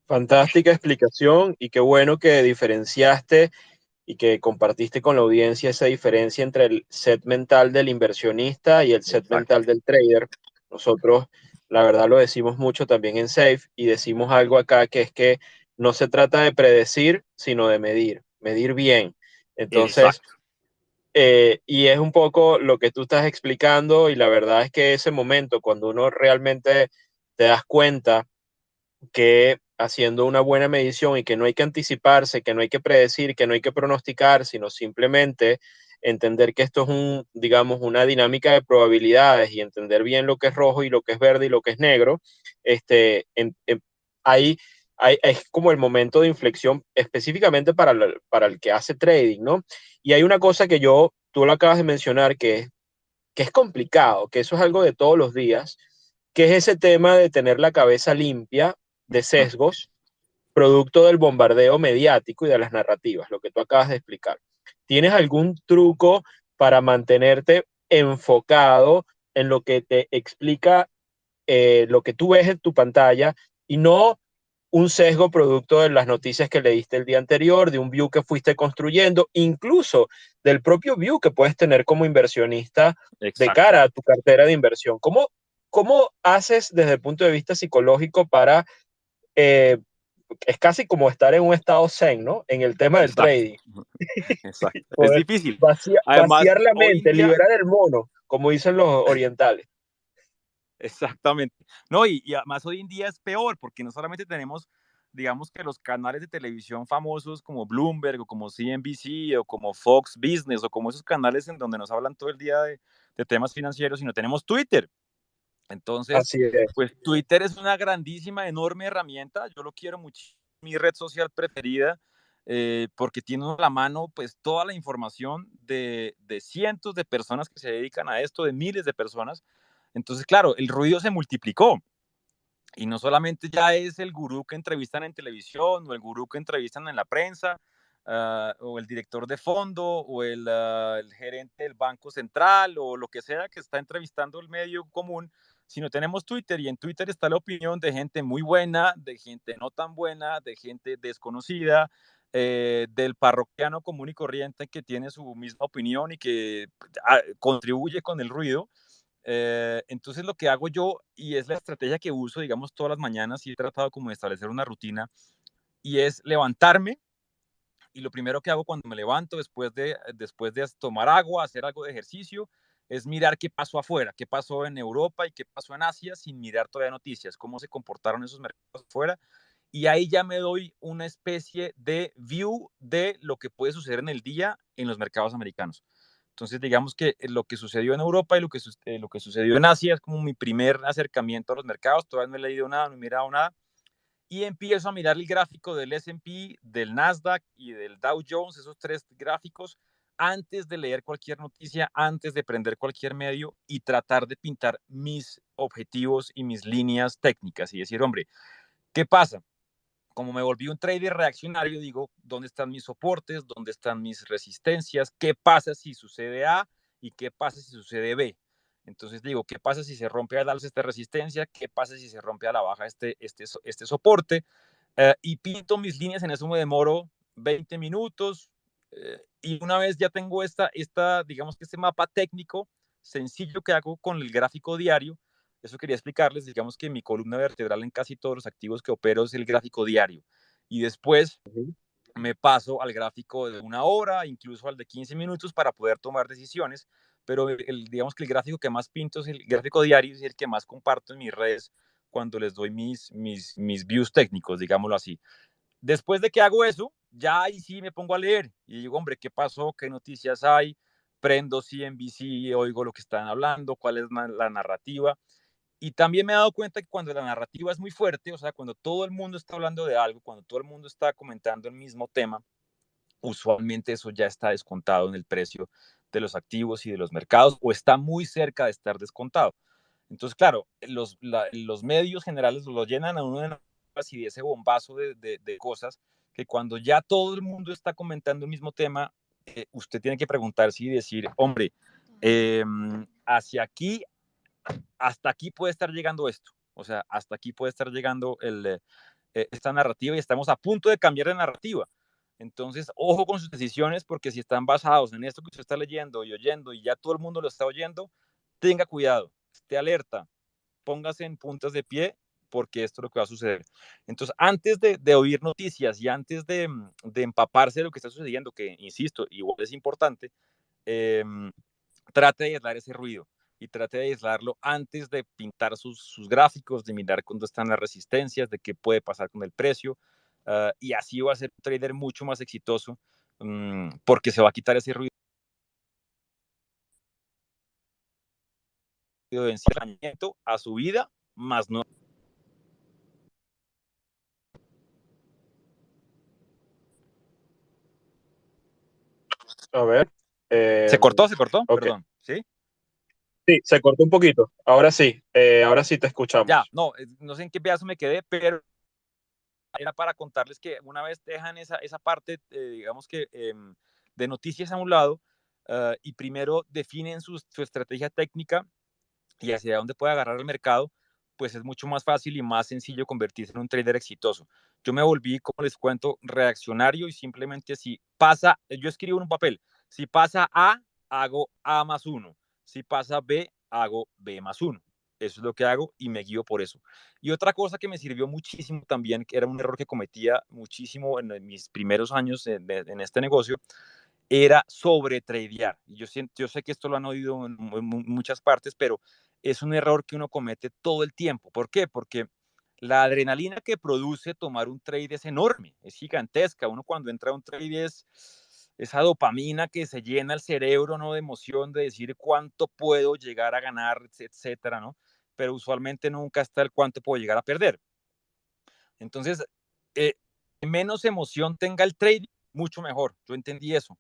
Fantástica explicación y qué bueno que diferenciaste y que compartiste con la audiencia esa diferencia entre el set mental del inversionista y el set
Exacto.
mental del trader. Nosotros, la verdad, lo decimos mucho también en Safe y decimos algo acá que es que no se trata de predecir, sino de medir, medir bien. Entonces,
Exacto.
Y es un poco lo que tú estás explicando y la verdad es que ese momento, cuando uno realmente te das cuenta que haciendo una buena medición y que no hay que anticiparse, que no hay que predecir, que no hay que pronosticar, sino simplemente entender que esto es digamos, una dinámica de probabilidades y entender bien lo que es rojo y lo que es verde y lo que es negro, ahí, es como el momento de inflexión específicamente para el que hace trading, ¿no? Y hay una cosa que tú lo acabas de mencionar, que es complicado, que eso es algo de todos los días, que es ese tema de tener la cabeza limpia de sesgos, producto del bombardeo mediático y de las narrativas, lo que tú acabas de explicar. ¿Tienes algún truco para mantenerte enfocado en lo que te explica lo que tú ves en tu pantalla y no un sesgo producto de las noticias que leíste el día anterior, de un view que fuiste construyendo, incluso del propio view que puedes tener como inversionista de
Exacto.
cara a tu cartera de inversión? ¿Cómo haces desde el punto de vista psicológico para, eh, es casi como estar en un estado zen, ¿no? En el tema del
Exacto.
trading,
Exacto. Es
poder
difícil. Además,
vaciar la
hoy en
mente,
día,
liberar el mono, como dicen los orientales.
exactamente. No, y además hoy en día es peor, porque no solamente tenemos, digamos que los canales de televisión famosos como Bloomberg o como CNBC o como Fox Business o como esos canales en donde nos hablan todo el día de temas financieros, sino tenemos Twitter. Entonces,
Así es.
pues Twitter es una grandísima, enorme herramienta. Yo lo quiero mucho, mi red social preferida, porque tiene a la mano pues toda la información de cientos de personas que se dedican a esto, de miles de personas. Entonces, claro, el ruido se multiplicó. Y no solamente ya es el gurú que entrevistan en televisión o el gurú que entrevistan en la prensa, o el director de fondo o el gerente del Banco Central o lo que sea que está entrevistando el medio común, sino tenemos Twitter y en Twitter está la opinión de gente muy buena, de gente no tan buena, de gente desconocida, del parroquiano común y corriente que tiene su misma opinión y que contribuye con el ruido. Entonces lo que hago yo, y es la estrategia que uso, digamos, todas las mañanas, y he tratado como de establecer una rutina, y es levantarme, y lo primero que hago cuando me levanto, después de tomar agua, hacer algo de ejercicio, es mirar qué pasó afuera, qué pasó en Europa y qué pasó en Asia, sin mirar todavía noticias, cómo se comportaron esos mercados afuera, y ahí ya me doy una especie de view de lo que puede suceder en el día en los mercados americanos. Entonces, digamos que lo que sucedió en Europa y lo que sucedió en Asia es como mi primer acercamiento a los mercados. Todavía no he leído nada, no he mirado nada. Y empiezo a mirar el gráfico del S&P, del Nasdaq y del Dow Jones, esos tres gráficos, antes de leer cualquier noticia, antes de prender cualquier medio y tratar de pintar mis objetivos y mis líneas técnicas y decir, hombre, ¿qué pasa? Como me volví un trader reaccionario, digo, ¿dónde están mis soportes? ¿Dónde están mis resistencias? ¿Qué pasa si sucede A y qué pasa si sucede B? Entonces digo, ¿qué pasa si se rompe al alza esta resistencia? ¿Qué pasa si se rompe a la baja este soporte? Y pinto mis líneas, en eso me demoro 20 minutos. Y una vez ya tengo digamos que este mapa técnico sencillo que hago con el gráfico diario, eso quería explicarles, digamos que mi columna vertebral en casi todos los activos que opero es el gráfico diario. Y después me paso al gráfico de una hora, incluso al de 15 minutos para poder tomar decisiones, pero digamos que el gráfico que más pinto es el gráfico diario, es el que más comparto en mis redes cuando les doy mis views técnicos, digámoslo así. Después de que hago eso, ya ahí sí me pongo a leer y digo, hombre, ¿qué pasó? ¿Qué noticias hay? Prendo CNBC, oigo lo que están hablando, cuál es la narrativa. Y también me he dado cuenta que cuando la narrativa es muy fuerte, o sea, cuando todo el mundo está hablando de algo, cuando todo el mundo está comentando el mismo tema, usualmente eso ya está descontado en el precio de los activos y de los mercados o está muy cerca de estar descontado. Entonces, claro, los medios generales lo llenan a uno de noticias y de ese bombazo de cosas que cuando ya todo el mundo está comentando el mismo tema, usted tiene que preguntarse y decir, hombre, hacia aquí, hasta aquí puede estar llegando esto. O sea, hasta aquí puede estar llegando esta narrativa y estamos a punto de cambiar de narrativa. Entonces, ojo con sus decisiones porque si están basados en esto que usted está leyendo y oyendo y ya todo el mundo lo está oyendo, tenga cuidado, esté alerta, póngase en puntas de pie porque esto es lo que va a suceder. Entonces, antes de oír noticias y antes de empaparse de lo que está sucediendo, que insisto, igual es importante, trate de aislar ese ruido y trate de aislarlo antes de pintar sus gráficos, de mirar cuándo están las resistencias, de qué puede pasar con el precio, y así va a ser un trader mucho más exitoso, porque se va a quitar ese ruido de encerramiento a su vida, más no.
A ver.
Se cortó,
Ok.
perdón, ¿sí?
Sí, se cortó un poquito. Ahora sí te
Ya,
escuchamos.
no, no sé en qué pedazo me quedé, pero era para contarles que una vez dejan esa parte, digamos que de noticias a un lado, y primero definen su estrategia técnica y hacia dónde puede agarrar el mercado, pues es mucho más fácil y más sencillo convertirse en un trader exitoso. Yo me volví, como les cuento, reaccionario y simplemente si pasa, yo escribo en un papel, si pasa A, hago A más uno, si pasa B, hago B más uno. Eso es lo que hago y me guío por eso. Y otra cosa que me sirvió muchísimo también, que era un error que cometía muchísimo en mis primeros años en este negocio, era sobre tradear. Yo sé que esto lo han oído en muchas partes, pero es un error que uno comete todo el tiempo. ¿Por qué? Porque la adrenalina que produce tomar un trade es enorme, es gigantesca. Uno cuando entra a un trade es esa dopamina que se llena el cerebro, ¿no? De emoción, de decir cuánto puedo llegar a ganar, etcétera, ¿no? Pero usualmente nunca está el cuánto puedo llegar a perder. Entonces, eh, menos emoción tenga el trading, mucho mejor. Yo entendí eso.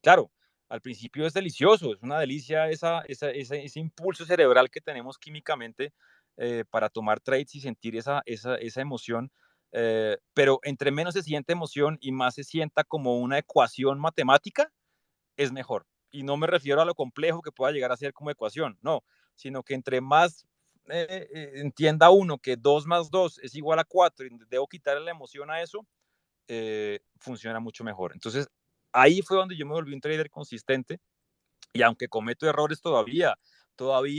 Claro, al principio es delicioso, es una delicia ese impulso cerebral que tenemos químicamente para tomar trades y sentir esa emoción, pero entre menos se siente emoción y más se sienta como una ecuación matemática, es mejor. Y no me refiero a lo complejo que pueda llegar a ser como ecuación, no, sino que entre más entienda uno que 2 más 2 es igual a 4 y debo quitarle la emoción a eso, funciona mucho mejor. Entonces, ahí fue donde yo me volví un trader consistente y aunque cometo errores todavía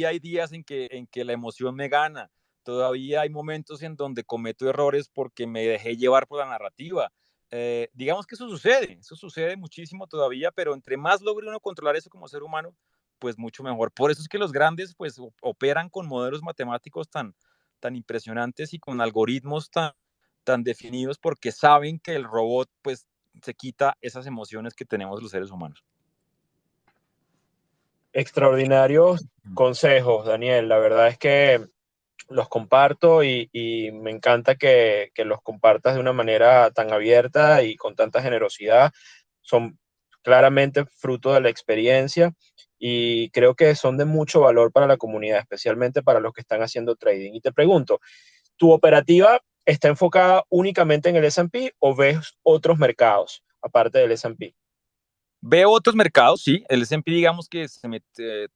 hay días en que la emoción me gana, todavía hay momentos en donde cometo errores porque me dejé llevar por la narrativa. Digamos que eso sucede muchísimo todavía, pero entre más logre uno controlar eso como ser humano, pues mucho mejor. Por eso es que los grandes pues operan con modelos matemáticos tan impresionantes y con algoritmos tan definidos porque saben que el robot pues se quita esas emociones que tenemos los seres humanos.
Extraordinarios consejos, Daniel. La verdad es que los comparto y me encanta que los compartas de una manera tan abierta y con tanta generosidad. Son claramente fruto de la experiencia y creo que son de mucho valor para la comunidad, especialmente para los que están haciendo trading. Y te pregunto, ¿tu operativa está enfocada únicamente en el S&P o ves otros mercados aparte del S&P?
Veo otros mercados, sí, el S&P digamos que se me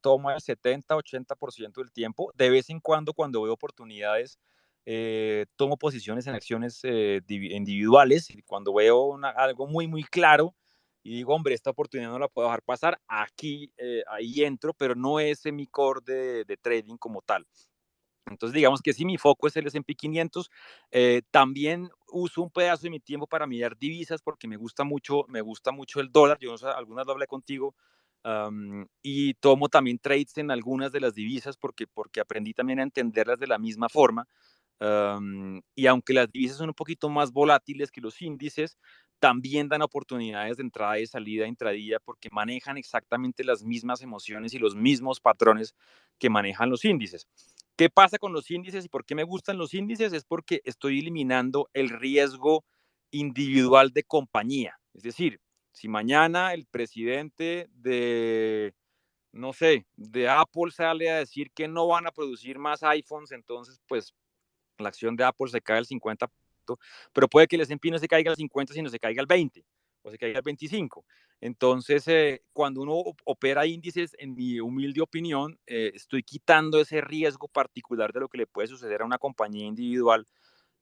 toma el 70-80% del tiempo. De vez en cuando veo oportunidades, tomo posiciones en acciones individuales. Y cuando veo algo muy, muy claro y digo, hombre, esta oportunidad no la puedo dejar pasar, ahí entro, pero no es en mi core de trading como tal. Entonces, digamos que sí, mi foco es el S&P 500. También uso un pedazo de mi tiempo para mirar divisas porque me gusta mucho el dólar. Yo no sé, algunas lo hablé contigo. Y tomo también trades en algunas de las divisas porque aprendí también a entenderlas de la misma forma. Y aunque las divisas son un poquito más volátiles que los índices, también dan oportunidades de entrada y salida intradía porque manejan exactamente las mismas emociones y los mismos patrones que manejan los índices. ¿Qué pasa con los índices y por qué me gustan los índices? Es porque estoy eliminando el riesgo individual de compañía. Es decir, si mañana el presidente no sé, de Apple sale a decir que no van a producir más iPhones, entonces pues la acción de Apple se cae el 50%, pero puede que el S&P no se caiga al 50, sino se caiga al 20 o se caiga al 25. Entonces, cuando uno opera índices, en mi humilde opinión, estoy quitando ese riesgo particular de lo que le puede suceder a una compañía individual,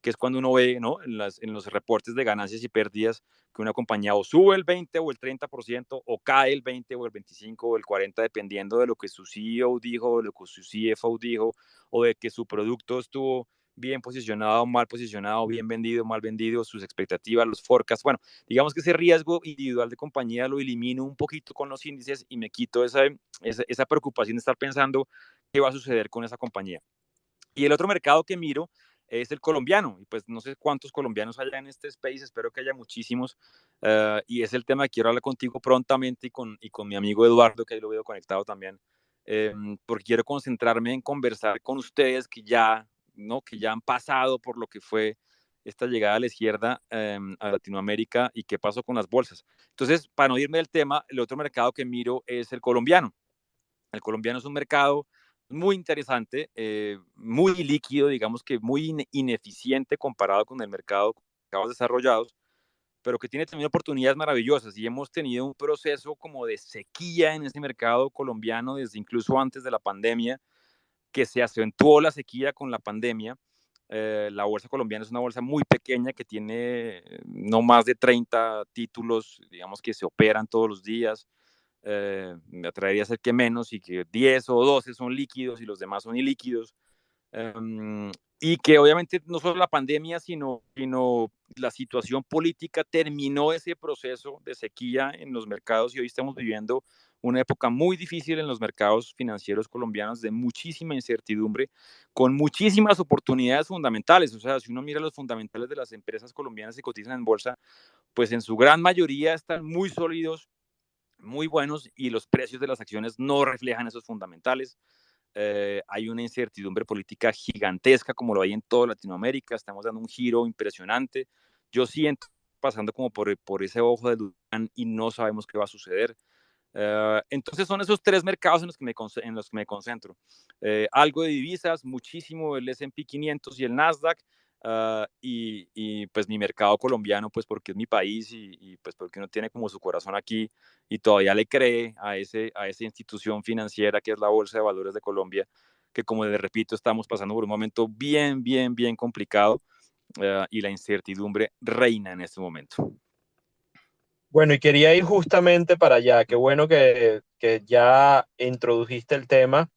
que es cuando uno ve, ¿no? En los reportes de ganancias y pérdidas que una compañía o sube el 20 o el 30% o cae el 20 o el 25 o el 40 dependiendo de lo que su CEO dijo, de lo que su CFO dijo o de que su producto estuvo bien posicionado, mal posicionado, bien vendido, mal vendido, sus expectativas, los forecasts. Bueno, digamos que ese riesgo individual de compañía lo elimino un poquito con los índices y me quito esa preocupación de estar pensando qué va a suceder con esa compañía. Y el otro mercado que miro es el colombiano, y pues no sé cuántos colombianos haya en este space, espero que haya muchísimos, y es el tema que quiero hablar contigo prontamente y con mi amigo Eduardo, que ahí lo veo conectado también, porque quiero concentrarme en conversar con ustedes que ya han pasado por lo que fue esta llegada a la izquierda a Latinoamérica y qué pasó con las bolsas. Entonces, para no irme del tema, el otro mercado que miro es el colombiano. El colombiano es un mercado muy interesante, muy líquido, digamos que muy ineficiente comparado con el mercado de mercados desarrollados, pero que tiene también oportunidades maravillosas y hemos tenido un proceso como de sequía en ese mercado colombiano desde incluso antes de la pandemia, que se acentuó la sequía con la pandemia. La bolsa colombiana es una bolsa muy pequeña que tiene no más de 30 títulos, digamos que se operan todos los días. Me atrevería a ser que menos y que 10 o 12 son líquidos y los demás son ilíquidos. Um, y que obviamente no solo la pandemia, sino la situación política terminó ese proceso de sequía en los mercados y hoy estamos viviendo una época muy difícil en los mercados financieros colombianos de muchísima incertidumbre, con muchísimas oportunidades fundamentales. O sea, si uno mira los fundamentales de las empresas colombianas que cotizan en bolsa, pues en su gran mayoría están muy sólidos, muy buenos y los precios de las acciones no reflejan esos fundamentales. Hay una incertidumbre política gigantesca como lo hay en toda Latinoamérica, estamos dando un giro impresionante. Yo siento pasando como por ese ojo del huracán y no sabemos qué va a suceder. Entonces son esos tres mercados en los que me concentro. Algo de divisas, muchísimo el S&P 500 y el Nasdaq, y pues mi mercado colombiano, pues porque es mi país y pues porque uno tiene como su corazón aquí y todavía le cree a esa institución financiera que es la Bolsa de Valores de Colombia, que como les repito, estamos pasando por un momento bien, bien, bien complicado, y la incertidumbre reina en este momento.
Bueno, y quería ir justamente para allá. Qué bueno que ya introdujiste el tema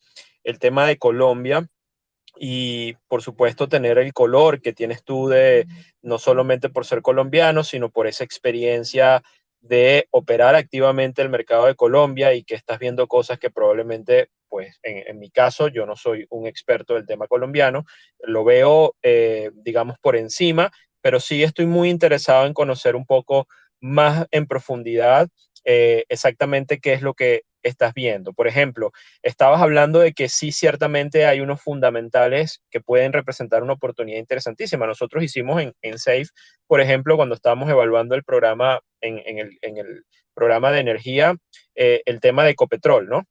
de Colombia y por supuesto tener el color que tienes tú de no solamente por ser colombiano, sino por esa experiencia de operar activamente el mercado de Colombia y que estás viendo cosas que probablemente, pues en mi caso, yo no soy un experto del tema colombiano, lo veo, digamos, por encima, pero sí estoy muy interesado en conocer un poco más en profundidad exactamente qué es lo que estás viendo. Por ejemplo, estabas hablando de que sí, ciertamente hay unos fundamentales que pueden representar una oportunidad interesantísima. Nosotros hicimos en SAFE, por ejemplo, cuando estábamos evaluando el programa, en el programa de energía, el tema de Ecopetrol, ¿no?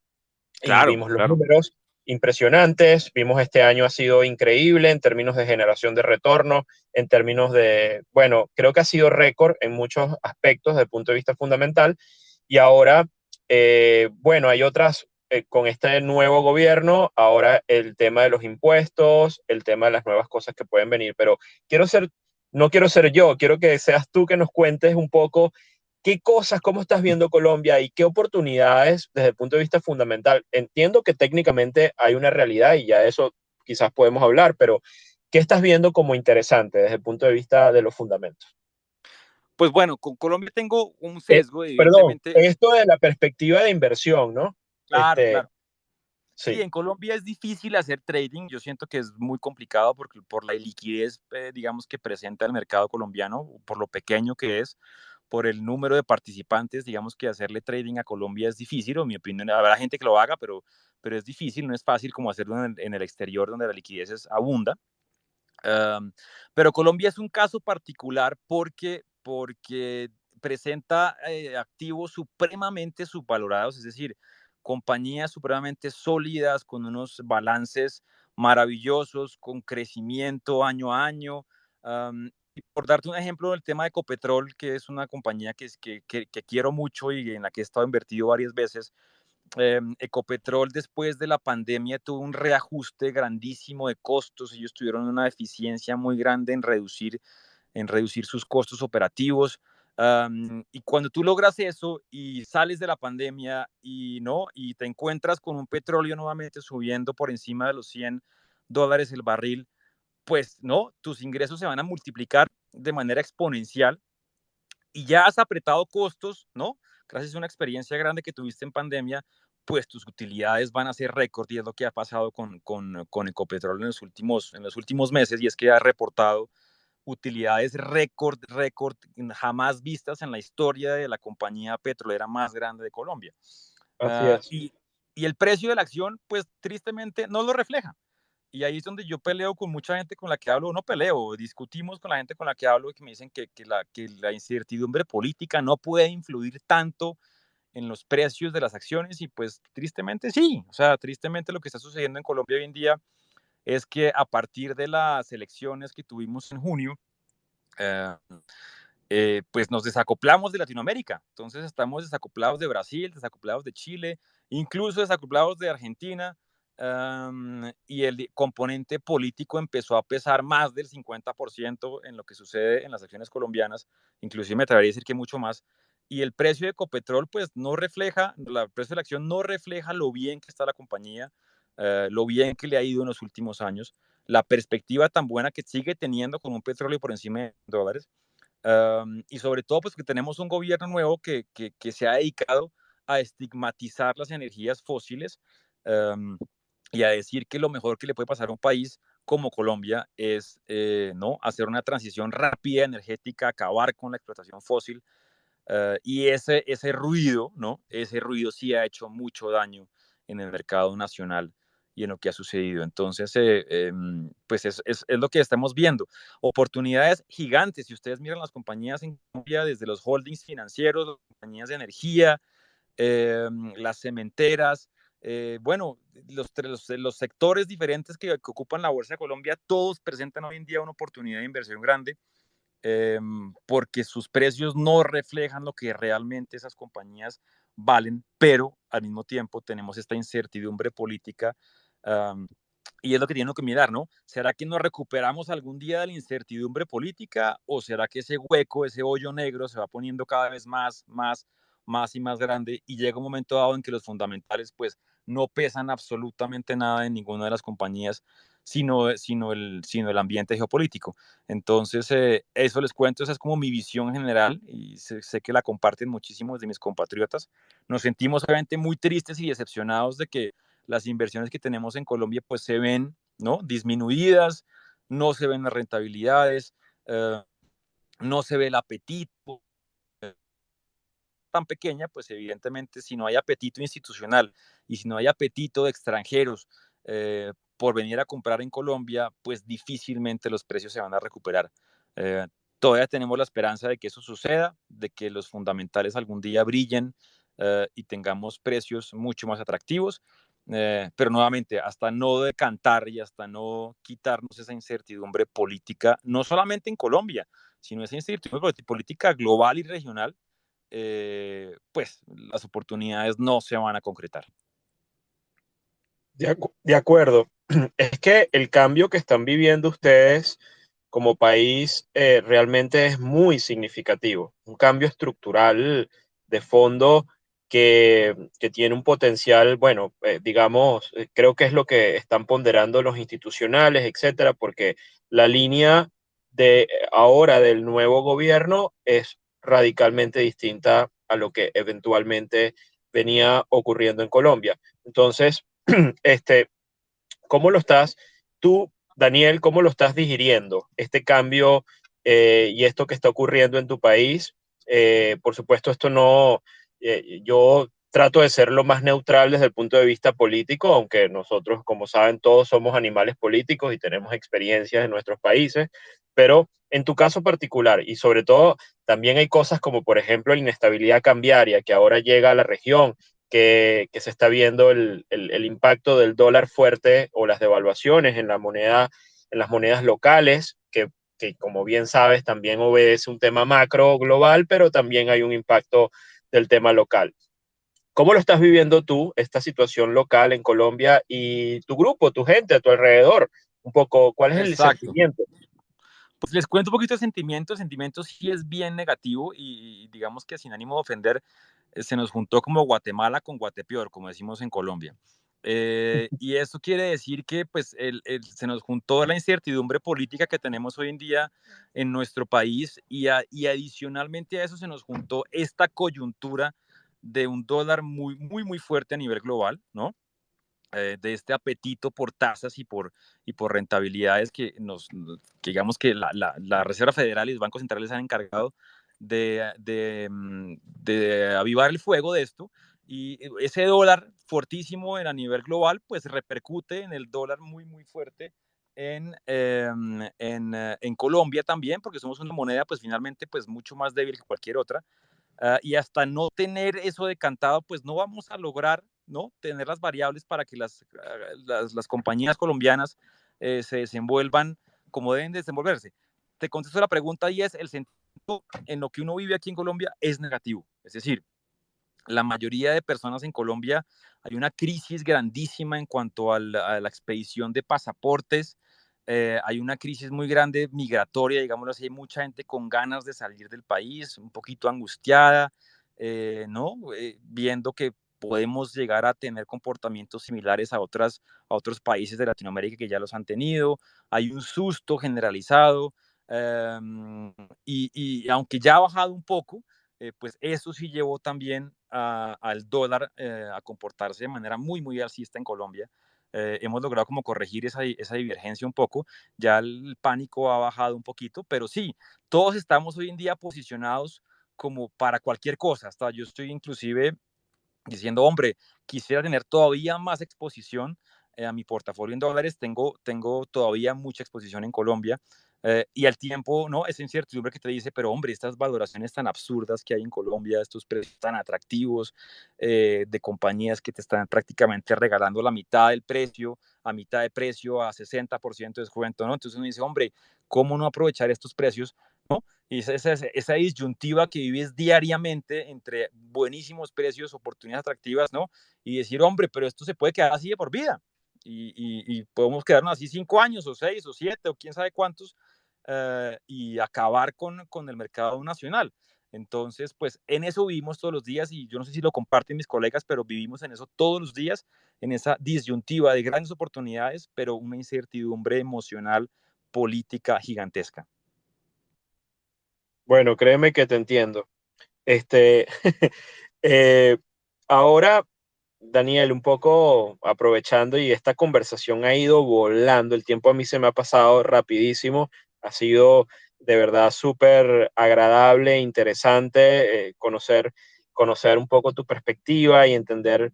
Y
Claro,
vimos los
claro.
números impresionantes, vimos este año ha sido increíble en términos de generación de retorno, en términos de, bueno, creo que ha sido récord en muchos aspectos desde el punto de vista fundamental. Y ahora, bueno, hay otras, con este nuevo gobierno, ahora el tema de los impuestos, el tema de las nuevas cosas que pueden venir, pero quiero ser, no quiero ser yo, quiero que seas tú que nos cuentes un poco qué cosas, cómo estás viendo Colombia y qué oportunidades desde el punto de vista fundamental. Entiendo que técnicamente hay una realidad y ya eso quizás podemos hablar, pero ¿qué estás viendo como interesante desde el punto de vista de los fundamentos?
Pues bueno, con Colombia tengo un
Eh,
sesgo,
Perdón,
evidentemente.
esto de la perspectiva de inversión, ¿no?
Claro, claro. Sí,
Sí.
en Colombia es difícil hacer trading. Yo siento que es muy complicado porque por la iliquidez, digamos, que presenta el mercado colombiano, por lo pequeño que es, por el número de participantes, digamos que hacerle trading a Colombia es difícil, o en mi opinión, habrá gente que lo haga, pero es difícil, no es fácil como hacerlo en el exterior donde la liquidez es abunda. Um, pero Colombia es un caso particular porque presenta activos supremamente subvalorados, es decir, compañías supremamente sólidas, con unos balances maravillosos, con crecimiento año a año. Y por darte un ejemplo del tema de Ecopetrol, que es una compañía que quiero mucho y en la que he estado invertido varias veces. Ecopetrol después de la pandemia tuvo un reajuste grandísimo de costos. Ellos tuvieron una eficiencia muy grande en reducir sus costos operativos. Y cuando tú logras eso y sales de la pandemia y te encuentras con un petróleo nuevamente subiendo por encima de los $100 el barril, pues no, tus ingresos se van a multiplicar de manera exponencial y ya has apretado costos, ¿no? Gracias a una experiencia grande que tuviste en pandemia, pues tus utilidades van a ser récord y es lo que ha pasado con Ecopetrol en los últimos meses y es que ha reportado utilidades récord, jamás vistas en la historia de la compañía petrolera más grande de Colombia.
Así
Uh,
es.
y, y el precio de la acción, pues tristemente no lo refleja. Y ahí es donde yo peleo con mucha gente con la que hablo, no peleo, discutimos con la gente con la que hablo y que me dicen que la incertidumbre política no puede influir tanto en los precios de las acciones y pues tristemente sí, o sea, tristemente lo que está sucediendo en Colombia hoy en día es que a partir de las elecciones que tuvimos en junio, eh, pues nos desacoplamos de Latinoamérica. Entonces estamos desacoplados de Brasil, desacoplados de Chile, incluso desacoplados de Argentina. Y el componente político empezó a pesar más del 50% en lo que sucede en las acciones colombianas, inclusive me atrevería a decir que mucho más. Y el precio de Ecopetrol, pues no refleja, el precio de la acción no refleja lo bien que está la compañía, lo bien que le ha ido en los últimos años, la perspectiva tan buena que sigue teniendo con un petróleo por encima de $. Y sobre todo, pues que tenemos un gobierno nuevo que se ha dedicado a estigmatizar las energías fósiles um, y a decir que lo mejor que le puede pasar a un país como Colombia es ¿no? hacer una transición rápida energética, acabar con la explotación fósil. Y ese ruido, ¿no? Ese ruido sí ha hecho mucho daño en el mercado nacional y en lo que ha sucedido. Entonces, pues es lo que estamos viendo. Oportunidades gigantes. Si ustedes miran las compañías en Colombia, desde los holdings financieros, las compañías de energía, las cementeras, bueno, los sectores diferentes que ocupan la Bolsa de Colombia, todos presentan hoy en día una oportunidad de inversión grande porque sus precios no reflejan lo que realmente esas compañías valen, pero al mismo tiempo tenemos esta incertidumbre política um, y es lo que tienen que mirar, ¿no? ¿Será que nos recuperamos algún día de la incertidumbre política o será que ese hueco, ese hoyo negro se va poniendo cada vez más y más grande y llega un momento dado en que los fundamentales pues no pesan absolutamente nada en ninguna de las compañías, sino el ambiente geopolítico? Entonces, eso les cuento, esa es como mi visión general y sé que la comparten muchísimos de mis compatriotas. Nos sentimos obviamente muy tristes y decepcionados de que las inversiones que tenemos en Colombia pues se ven, ¿no? Disminuidas, no se ven las rentabilidades, eh, no se ve el apetito tan pequeña, pues evidentemente si no hay apetito institucional y si no hay apetito de extranjeros por venir a comprar en Colombia, pues difícilmente los precios se van a recuperar. Eh, Todavía tenemos la esperanza de que eso suceda, de que los fundamentales algún día brillen y tengamos precios mucho más atractivos. Pero nuevamente, hasta no decantar y hasta no quitarnos esa incertidumbre política, no solamente en Colombia, sino esa incertidumbre política global y regional, pues las oportunidades no se van a concretar.
De acuerdo. Es que el cambio que están viviendo ustedes como país realmente es muy significativo. Un cambio estructural de fondo que tiene un potencial, bueno, digamos, creo que es lo que están ponderando los institucionales, etcétera, porque la línea de ahora del nuevo gobierno es radicalmente distinta a lo que eventualmente venía ocurriendo en Colombia. Entonces, este, ¿cómo lo estás tú, Daniel, cómo lo estás digiriendo, este cambio y esto que está ocurriendo en tu país? Por supuesto, esto no, yo trato de ser lo más neutral desde el punto de vista político, aunque nosotros, como saben, todos somos animales políticos y tenemos experiencias en nuestros países, pero en tu caso particular y sobre todo también hay cosas como, por ejemplo, la inestabilidad cambiaria que ahora llega a la región, que se está viendo el impacto del dólar fuerte o las devaluaciones en la moneda, en las monedas locales, que como bien sabes también obedece un tema macro global, pero también hay un impacto del tema local. ¿Cómo lo estás viviendo tú, esta situación local en Colombia y tu grupo, tu gente a tu alrededor? Un poco, ¿cuál es el
Exacto.
sentimiento?
Pues les cuento un poquito de sentimientos. Sentimientos sí es bien negativo y digamos que sin ánimo de ofender, se nos juntó como Guatemala con Guatepeor, como decimos en Colombia. Y eso quiere decir que pues, se nos juntó la incertidumbre política que tenemos hoy en día en nuestro país y adicionalmente a eso se nos juntó esta coyuntura de un dólar muy, muy, muy fuerte a nivel global, ¿no? De este apetito por tasas y por rentabilidades que digamos que la Reserva Federal y los bancos centrales han encargado de avivar el fuego de esto. Y ese dólar fortísimo a nivel global, pues repercute en el dólar muy, muy fuerte en Colombia también, porque somos una moneda, pues finalmente, pues mucho más débil que cualquier otra. Y hasta no tener eso decantado, pues no vamos a lograr, ¿no? Tener las variables para que las compañías colombianas se desenvuelvan como deben desenvolverse. Te contesto la pregunta y es, el sentido en lo que uno vive aquí en Colombia es negativo. Es decir, la mayoría de personas en Colombia hay una crisis grandísima en cuanto a la expedición de pasaportes. Hay una crisis muy grande migratoria, digámoslo así. Hay mucha gente con ganas de salir del país, un poquito angustiada, ¿no? Viendo que podemos llegar a tener comportamientos similares a otros países de Latinoamérica que ya los han tenido. Hay un susto generalizado. Y aunque ya ha bajado un poco, pues eso sí llevó también al dólar a comportarse de manera muy, muy alcista en Colombia. Hemos logrado como corregir esa divergencia un poco, ya el pánico ha bajado un poquito, pero sí, todos estamos hoy en día posicionados como para cualquier cosa, hasta yo estoy inclusive diciendo, hombre, quisiera tener todavía más exposición a mi portafolio en dólares, tengo todavía mucha exposición en Colombia, y al tiempo, ¿no? Esa incertidumbre que te dice, pero hombre, estas valoraciones tan absurdas que hay en Colombia, estos precios tan atractivos de compañías que te están prácticamente regalando la mitad del precio, a mitad de precio, a 60% de descuento, ¿no? Entonces uno dice, hombre, ¿cómo no aprovechar estos precios? ¿No? Y esa disyuntiva que vives diariamente entre buenísimos precios, oportunidades atractivas, ¿no? Y decir, hombre, pero esto se puede quedar así de por vida. Y podemos quedarnos así 5 años o 6 o 7 o quién sabe cuántos y acabar con el mercado nacional. Entonces, pues en eso vivimos todos los días y yo no sé si lo comparten mis colegas, pero vivimos en eso todos los días, en esa disyuntiva de grandes oportunidades, pero una incertidumbre emocional, política gigantesca.
Bueno, créeme que te entiendo. Este, eh, ahora, Daniel, un poco aprovechando y esta conversación ha ido volando, el tiempo a mí se me ha pasado rapidísimo, ha sido de verdad súper agradable, interesante conocer un poco tu perspectiva y entender,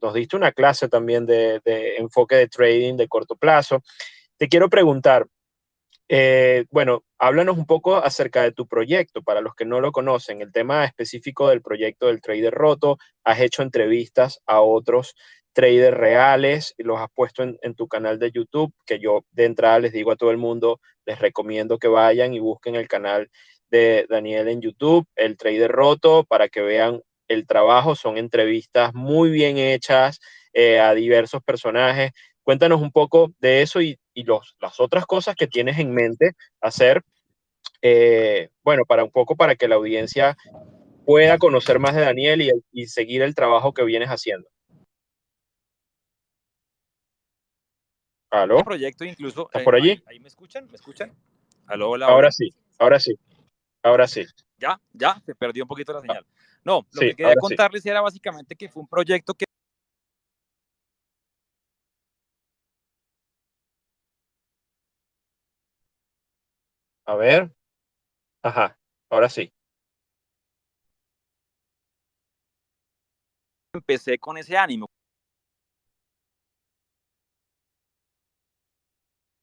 nos diste una clase también de enfoque de trading de corto plazo. Te quiero preguntar, bueno, háblanos un poco acerca de tu proyecto, para los que no lo conocen, el tema específico del proyecto del trader roto. Has hecho entrevistas a otros traders reales y los has puesto en tu canal de YouTube, que yo de entrada les digo a todo el mundo, les recomiendo que vayan y busquen el canal de Daniel en YouTube, el trader roto, para que vean el trabajo. Son entrevistas muy bien hechas a diversos personajes. Cuéntanos un poco de eso y las otras cosas que tienes en mente hacer, bueno, para un poco para que la audiencia pueda conocer más de Daniel y seguir el trabajo que vienes haciendo.
Este
¿Aló?
proyecto incluso,
¿Estás por allí?
ahí me escuchan, ¿me escuchan? Aló, hola,
Ahora
hola.
sí, ahora sí, ahora sí,
Ya, se perdió un poquito la señal. No, lo
sí,
que quería
ahora sí.
contarles era básicamente que fue un proyecto que
A ver, ajá, ahora sí.
empecé con ese ánimo.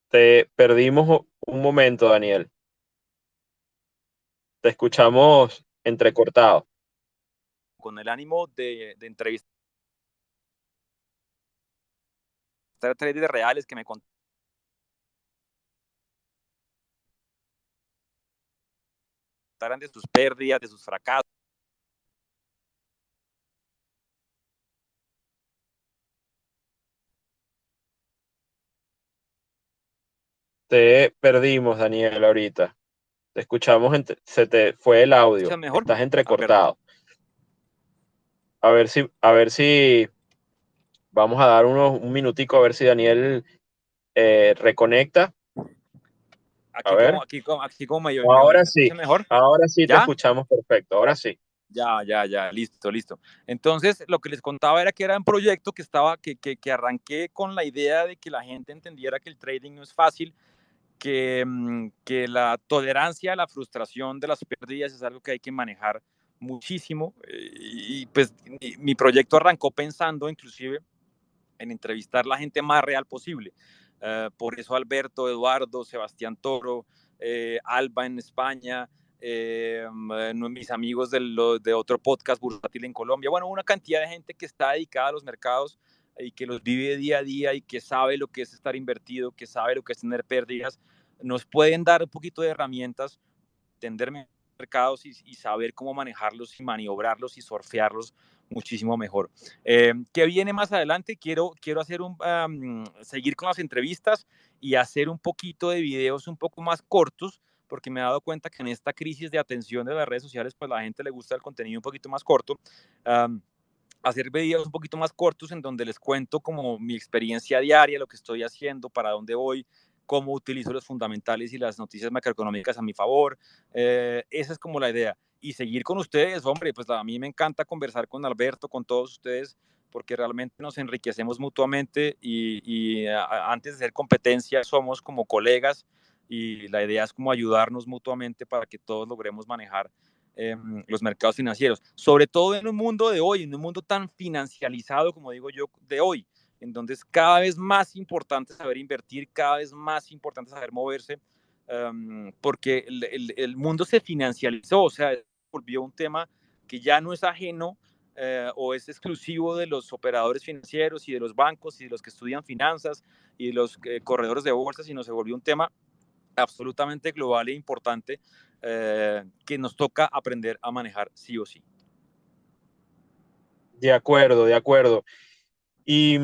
Te perdimos un momento, Daniel. Te escuchamos entrecortado.
Con el ánimo de entrevistar a traders reales que me contaran de sus pérdidas, de sus fracasos.
Te perdimos, Daniel, ahorita. Te escuchamos, se te fue el audio.
¿Escuchan mejor?
Estás
Ah, perdón.
entrecortado. A ver si Vamos a dar un minutico a ver si Daniel reconecta. A ver.
Aquí como
Ahora
me
sí,
escucha mejor.
ahora sí te
¿Ya?
escuchamos perfecto. Ahora sí.
Ya, listo, listo. Entonces, lo que les contaba era que era un proyecto que arranqué con la idea de que la gente entendiera que el trading no es fácil, que la tolerancia a la frustración de las pérdidas es algo que hay que manejar muchísimo. Y pues mi proyecto arrancó pensando inclusive en entrevistar a la gente más real posible. Por eso Alberto, Eduardo, Sebastián Toro, Alba en España, mis amigos de otro podcast bursátil en Colombia, bueno, una cantidad de gente que está dedicada a los mercados y que los vive día a día y que sabe lo que es estar invertido, que sabe lo que es tener pérdidas, nos pueden dar un poquito de herramientas, entender mercados y saber cómo manejarlos y maniobrarlos y surfearlos muchísimo mejor. ¿Qué viene más adelante? Quiero hacer seguir con las entrevistas y hacer un poquito de videos un poco más cortos, porque me he dado cuenta que en esta crisis de atención de las redes sociales, pues a la gente le gusta el contenido un poquito más corto. Hacer videos un poquito más cortos en donde les cuento como mi experiencia diaria, lo que estoy haciendo, para dónde voy, cómo utilizo los fundamentales y las noticias macroeconómicas a mi favor. Esa es como la idea. Y seguir con ustedes, hombre, pues a mí me encanta conversar con Alberto, con todos ustedes, porque realmente nos enriquecemos mutuamente antes de ser competencia somos como colegas y la idea es como ayudarnos mutuamente para que todos logremos manejar los mercados financieros, sobre todo en un mundo de hoy, en un mundo tan financializado, como digo yo, de hoy, en donde es cada vez más importante saber invertir, cada vez más importante saber moverse, porque el mundo se financializó, o sea, volvió un tema que ya no es ajeno o es exclusivo de los operadores financieros y de los bancos y de los que estudian finanzas y de los corredores de bolsa, sino se volvió un tema absolutamente global e importante que nos toca aprender a manejar sí o sí.
De acuerdo, de acuerdo. Y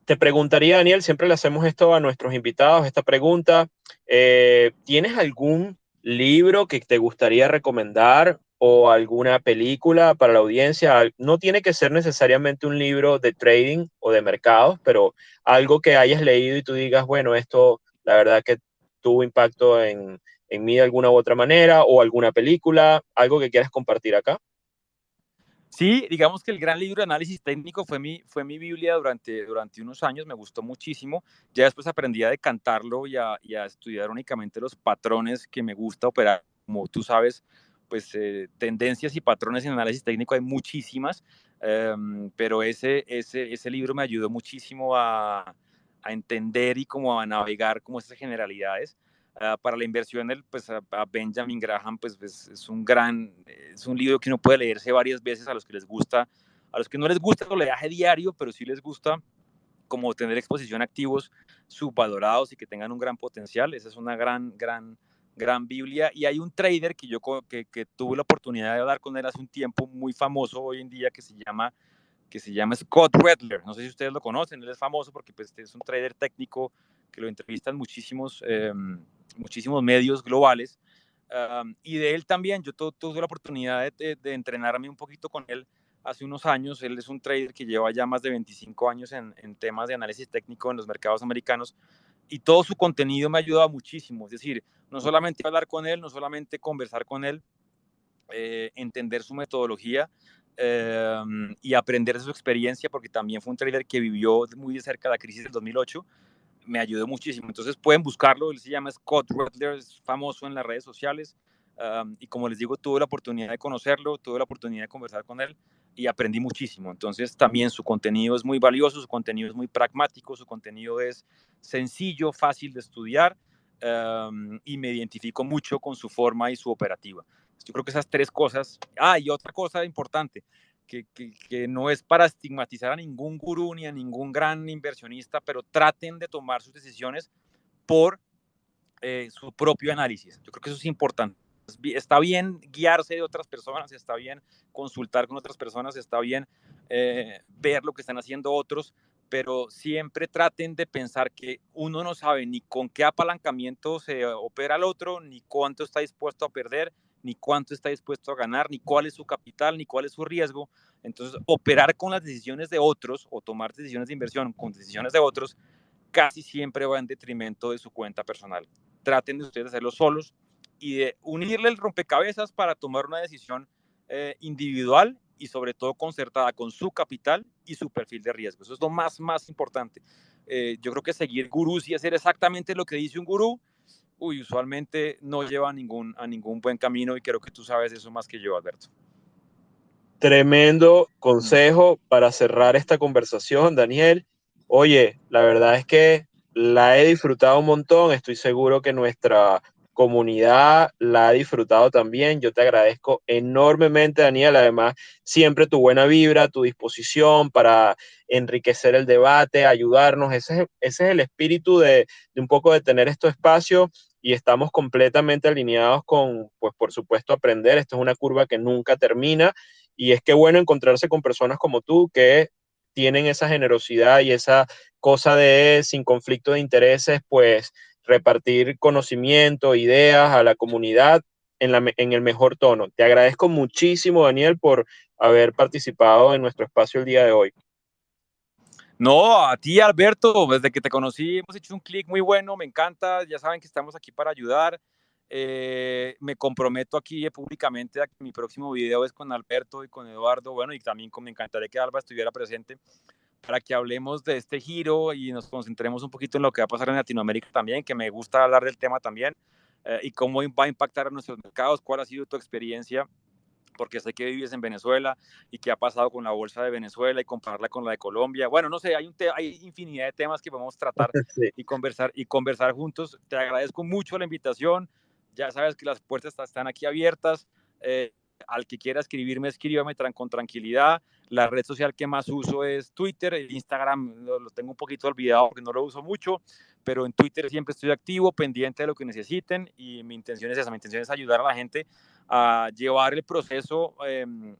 te preguntaría, Daniel, siempre le hacemos esto a nuestros invitados, esta pregunta. ¿Tienes algún libro que te gustaría recomendar o alguna película para la audiencia? No tiene que ser necesariamente un libro de trading o de mercados, pero algo que hayas leído y tú digas, bueno, esto la verdad que tuvo impacto en mí de alguna u otra manera, o alguna película, algo que quieras compartir acá.
Sí, digamos que el gran libro de análisis técnico fue mi Biblia durante unos años, me gustó muchísimo. Ya después aprendí a decantarlo y a estudiar únicamente los patrones que me gusta operar. Como tú sabes, pues tendencias y patrones en análisis técnico hay muchísimas, pero ese libro me ayudó muchísimo a entender y como a navegar como esas generalidades. Para la inversión, pues, a Benjamin Graham, pues es un libro que uno puede leerse varias veces a los que les gusta, a los que no les gusta lo leaje diario, pero sí les gusta como tener exposición a activos subvalorados y que tengan un gran potencial. Esa es una gran Biblia. Y hay un trader que tuve la oportunidad de hablar con él hace un tiempo, muy famoso hoy en día, que se llama Scott Redler. No sé si ustedes lo conocen, él es famoso porque pues, es un trader técnico que lo entrevistan muchísimos medios globales. Y de él también, yo tuve la oportunidad de entrenarme un poquito con él hace unos años. Él es un trader que lleva ya más de 25 años en temas de análisis técnico en los mercados americanos y todo su contenido me ha ayudado muchísimo. Es decir, no solamente hablar con él, no solamente conversar con él, entender su metodología eh, y aprender de su experiencia, porque también fue un trader que vivió muy de cerca la crisis del 2008, me ayudó muchísimo. Entonces pueden buscarlo, él se llama Scott Rutler, es famoso en las redes sociales y como les digo, tuve la oportunidad de conocerlo, tuve la oportunidad de conversar con él y aprendí muchísimo. Entonces también su contenido es muy valioso, su contenido es muy pragmático, su contenido es sencillo, fácil de estudiar y me identifico mucho con su forma y su operativa. Yo creo que esas tres cosas. Y otra cosa importante, que no es para estigmatizar a ningún gurú ni a ningún gran inversionista, pero traten de tomar sus decisiones por su propio análisis. Yo creo que eso es importante. Está bien guiarse de otras personas, está bien consultar con otras personas, está bien ver lo que están haciendo otros, pero siempre traten de pensar que uno no sabe ni con qué apalancamiento se opera el otro, ni cuánto está dispuesto a perder, ni cuánto está dispuesto a ganar, ni cuál es su capital, ni cuál es su riesgo. Entonces, operar con las decisiones de otros o tomar decisiones de inversión con decisiones de otros casi siempre va en detrimento de su cuenta personal. Traten de ustedes hacerlo solos y de unirle el rompecabezas para tomar una decisión individual y sobre todo concertada con su capital y su perfil de riesgo. Eso es lo más importante. Yo creo que seguir gurús y hacer exactamente lo que dice un gurú, usualmente no lleva a ningún buen camino y creo que tú sabes eso más que yo, Alberto.
Tremendo consejo para cerrar esta conversación, Daniel. Oye, la verdad es que la he disfrutado un montón. Estoy seguro que nuestra comunidad la ha disfrutado también. Yo te agradezco enormemente, Daniel. Además, siempre tu buena vibra, tu disposición para enriquecer el debate, ayudarnos. Ese es el espíritu de un poco de tener estos espacios y estamos completamente alineados con, pues por supuesto, aprender. Esto es una curva que nunca termina y es que bueno encontrarse con personas como tú que tienen esa generosidad y esa cosa de sin conflicto de intereses, pues repartir conocimiento, ideas a la comunidad en el mejor tono. Te agradezco muchísimo, Daniel, por haber participado en nuestro espacio el día de hoy.
No, a ti, Alberto, desde que te conocí hemos hecho un clic muy bueno, me encanta, ya saben que estamos aquí para ayudar. Me comprometo aquí públicamente a que mi próximo video es con Alberto y con Eduardo, bueno, y también me encantaría que Alba estuviera presente para que hablemos de este giro y nos concentremos un poquito en lo que va a pasar en Latinoamérica también, que me gusta hablar del tema también, y cómo va a impactar a nuestros mercados, cuál ha sido tu experiencia porque sé que vives en Venezuela y qué ha pasado con la bolsa de Venezuela y compararla con la de Colombia. Bueno, no sé, hay infinidad de temas que podemos tratar
Sí.
y conversar juntos. Te agradezco mucho la invitación. Ya sabes que las puertas están aquí abiertas. Al que quiera escribirme, escríbame con tranquilidad. La red social que más uso es Twitter. El Instagram lo tengo un poquito olvidado porque no lo uso mucho, pero en Twitter siempre estoy activo, pendiente de lo que necesiten y mi intención es esa, mi intención es ayudar a la gente a llevar el proceso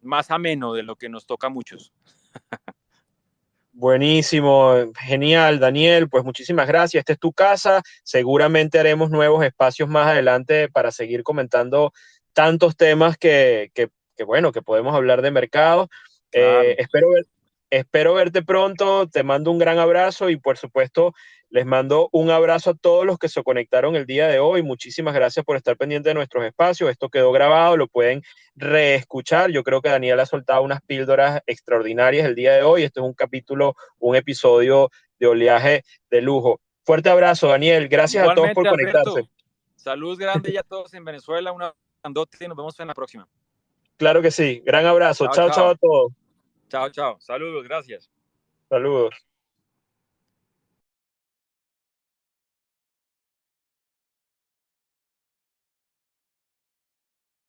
más ameno de lo que nos toca a muchos.
Buenísimo, genial, Daniel. Pues muchísimas gracias. Esta es tu casa. Seguramente haremos nuevos espacios más adelante para seguir comentando tantos temas que bueno, que podemos hablar de mercado.
Claro.
Espero verte pronto. Te mando un gran abrazo y por supuesto les mando un abrazo a todos los que se conectaron el día de hoy. Muchísimas gracias por estar pendiente de nuestros espacios. Esto quedó grabado, lo pueden reescuchar. Yo creo que Daniel ha soltado unas píldoras extraordinarias el día de hoy. Este es un capítulo, un episodio de oleaje de lujo. Fuerte abrazo, Daniel. Gracias a todos por
Igualmente,
conectarse.
Alberto, salud grande ya a todos en Venezuela, una grandote y nos vemos en la próxima.
Claro que sí. Gran abrazo.
Chao,
Chao, chao
chao.
a todos.
Chao, chao. Saludos, gracias.
Saludos.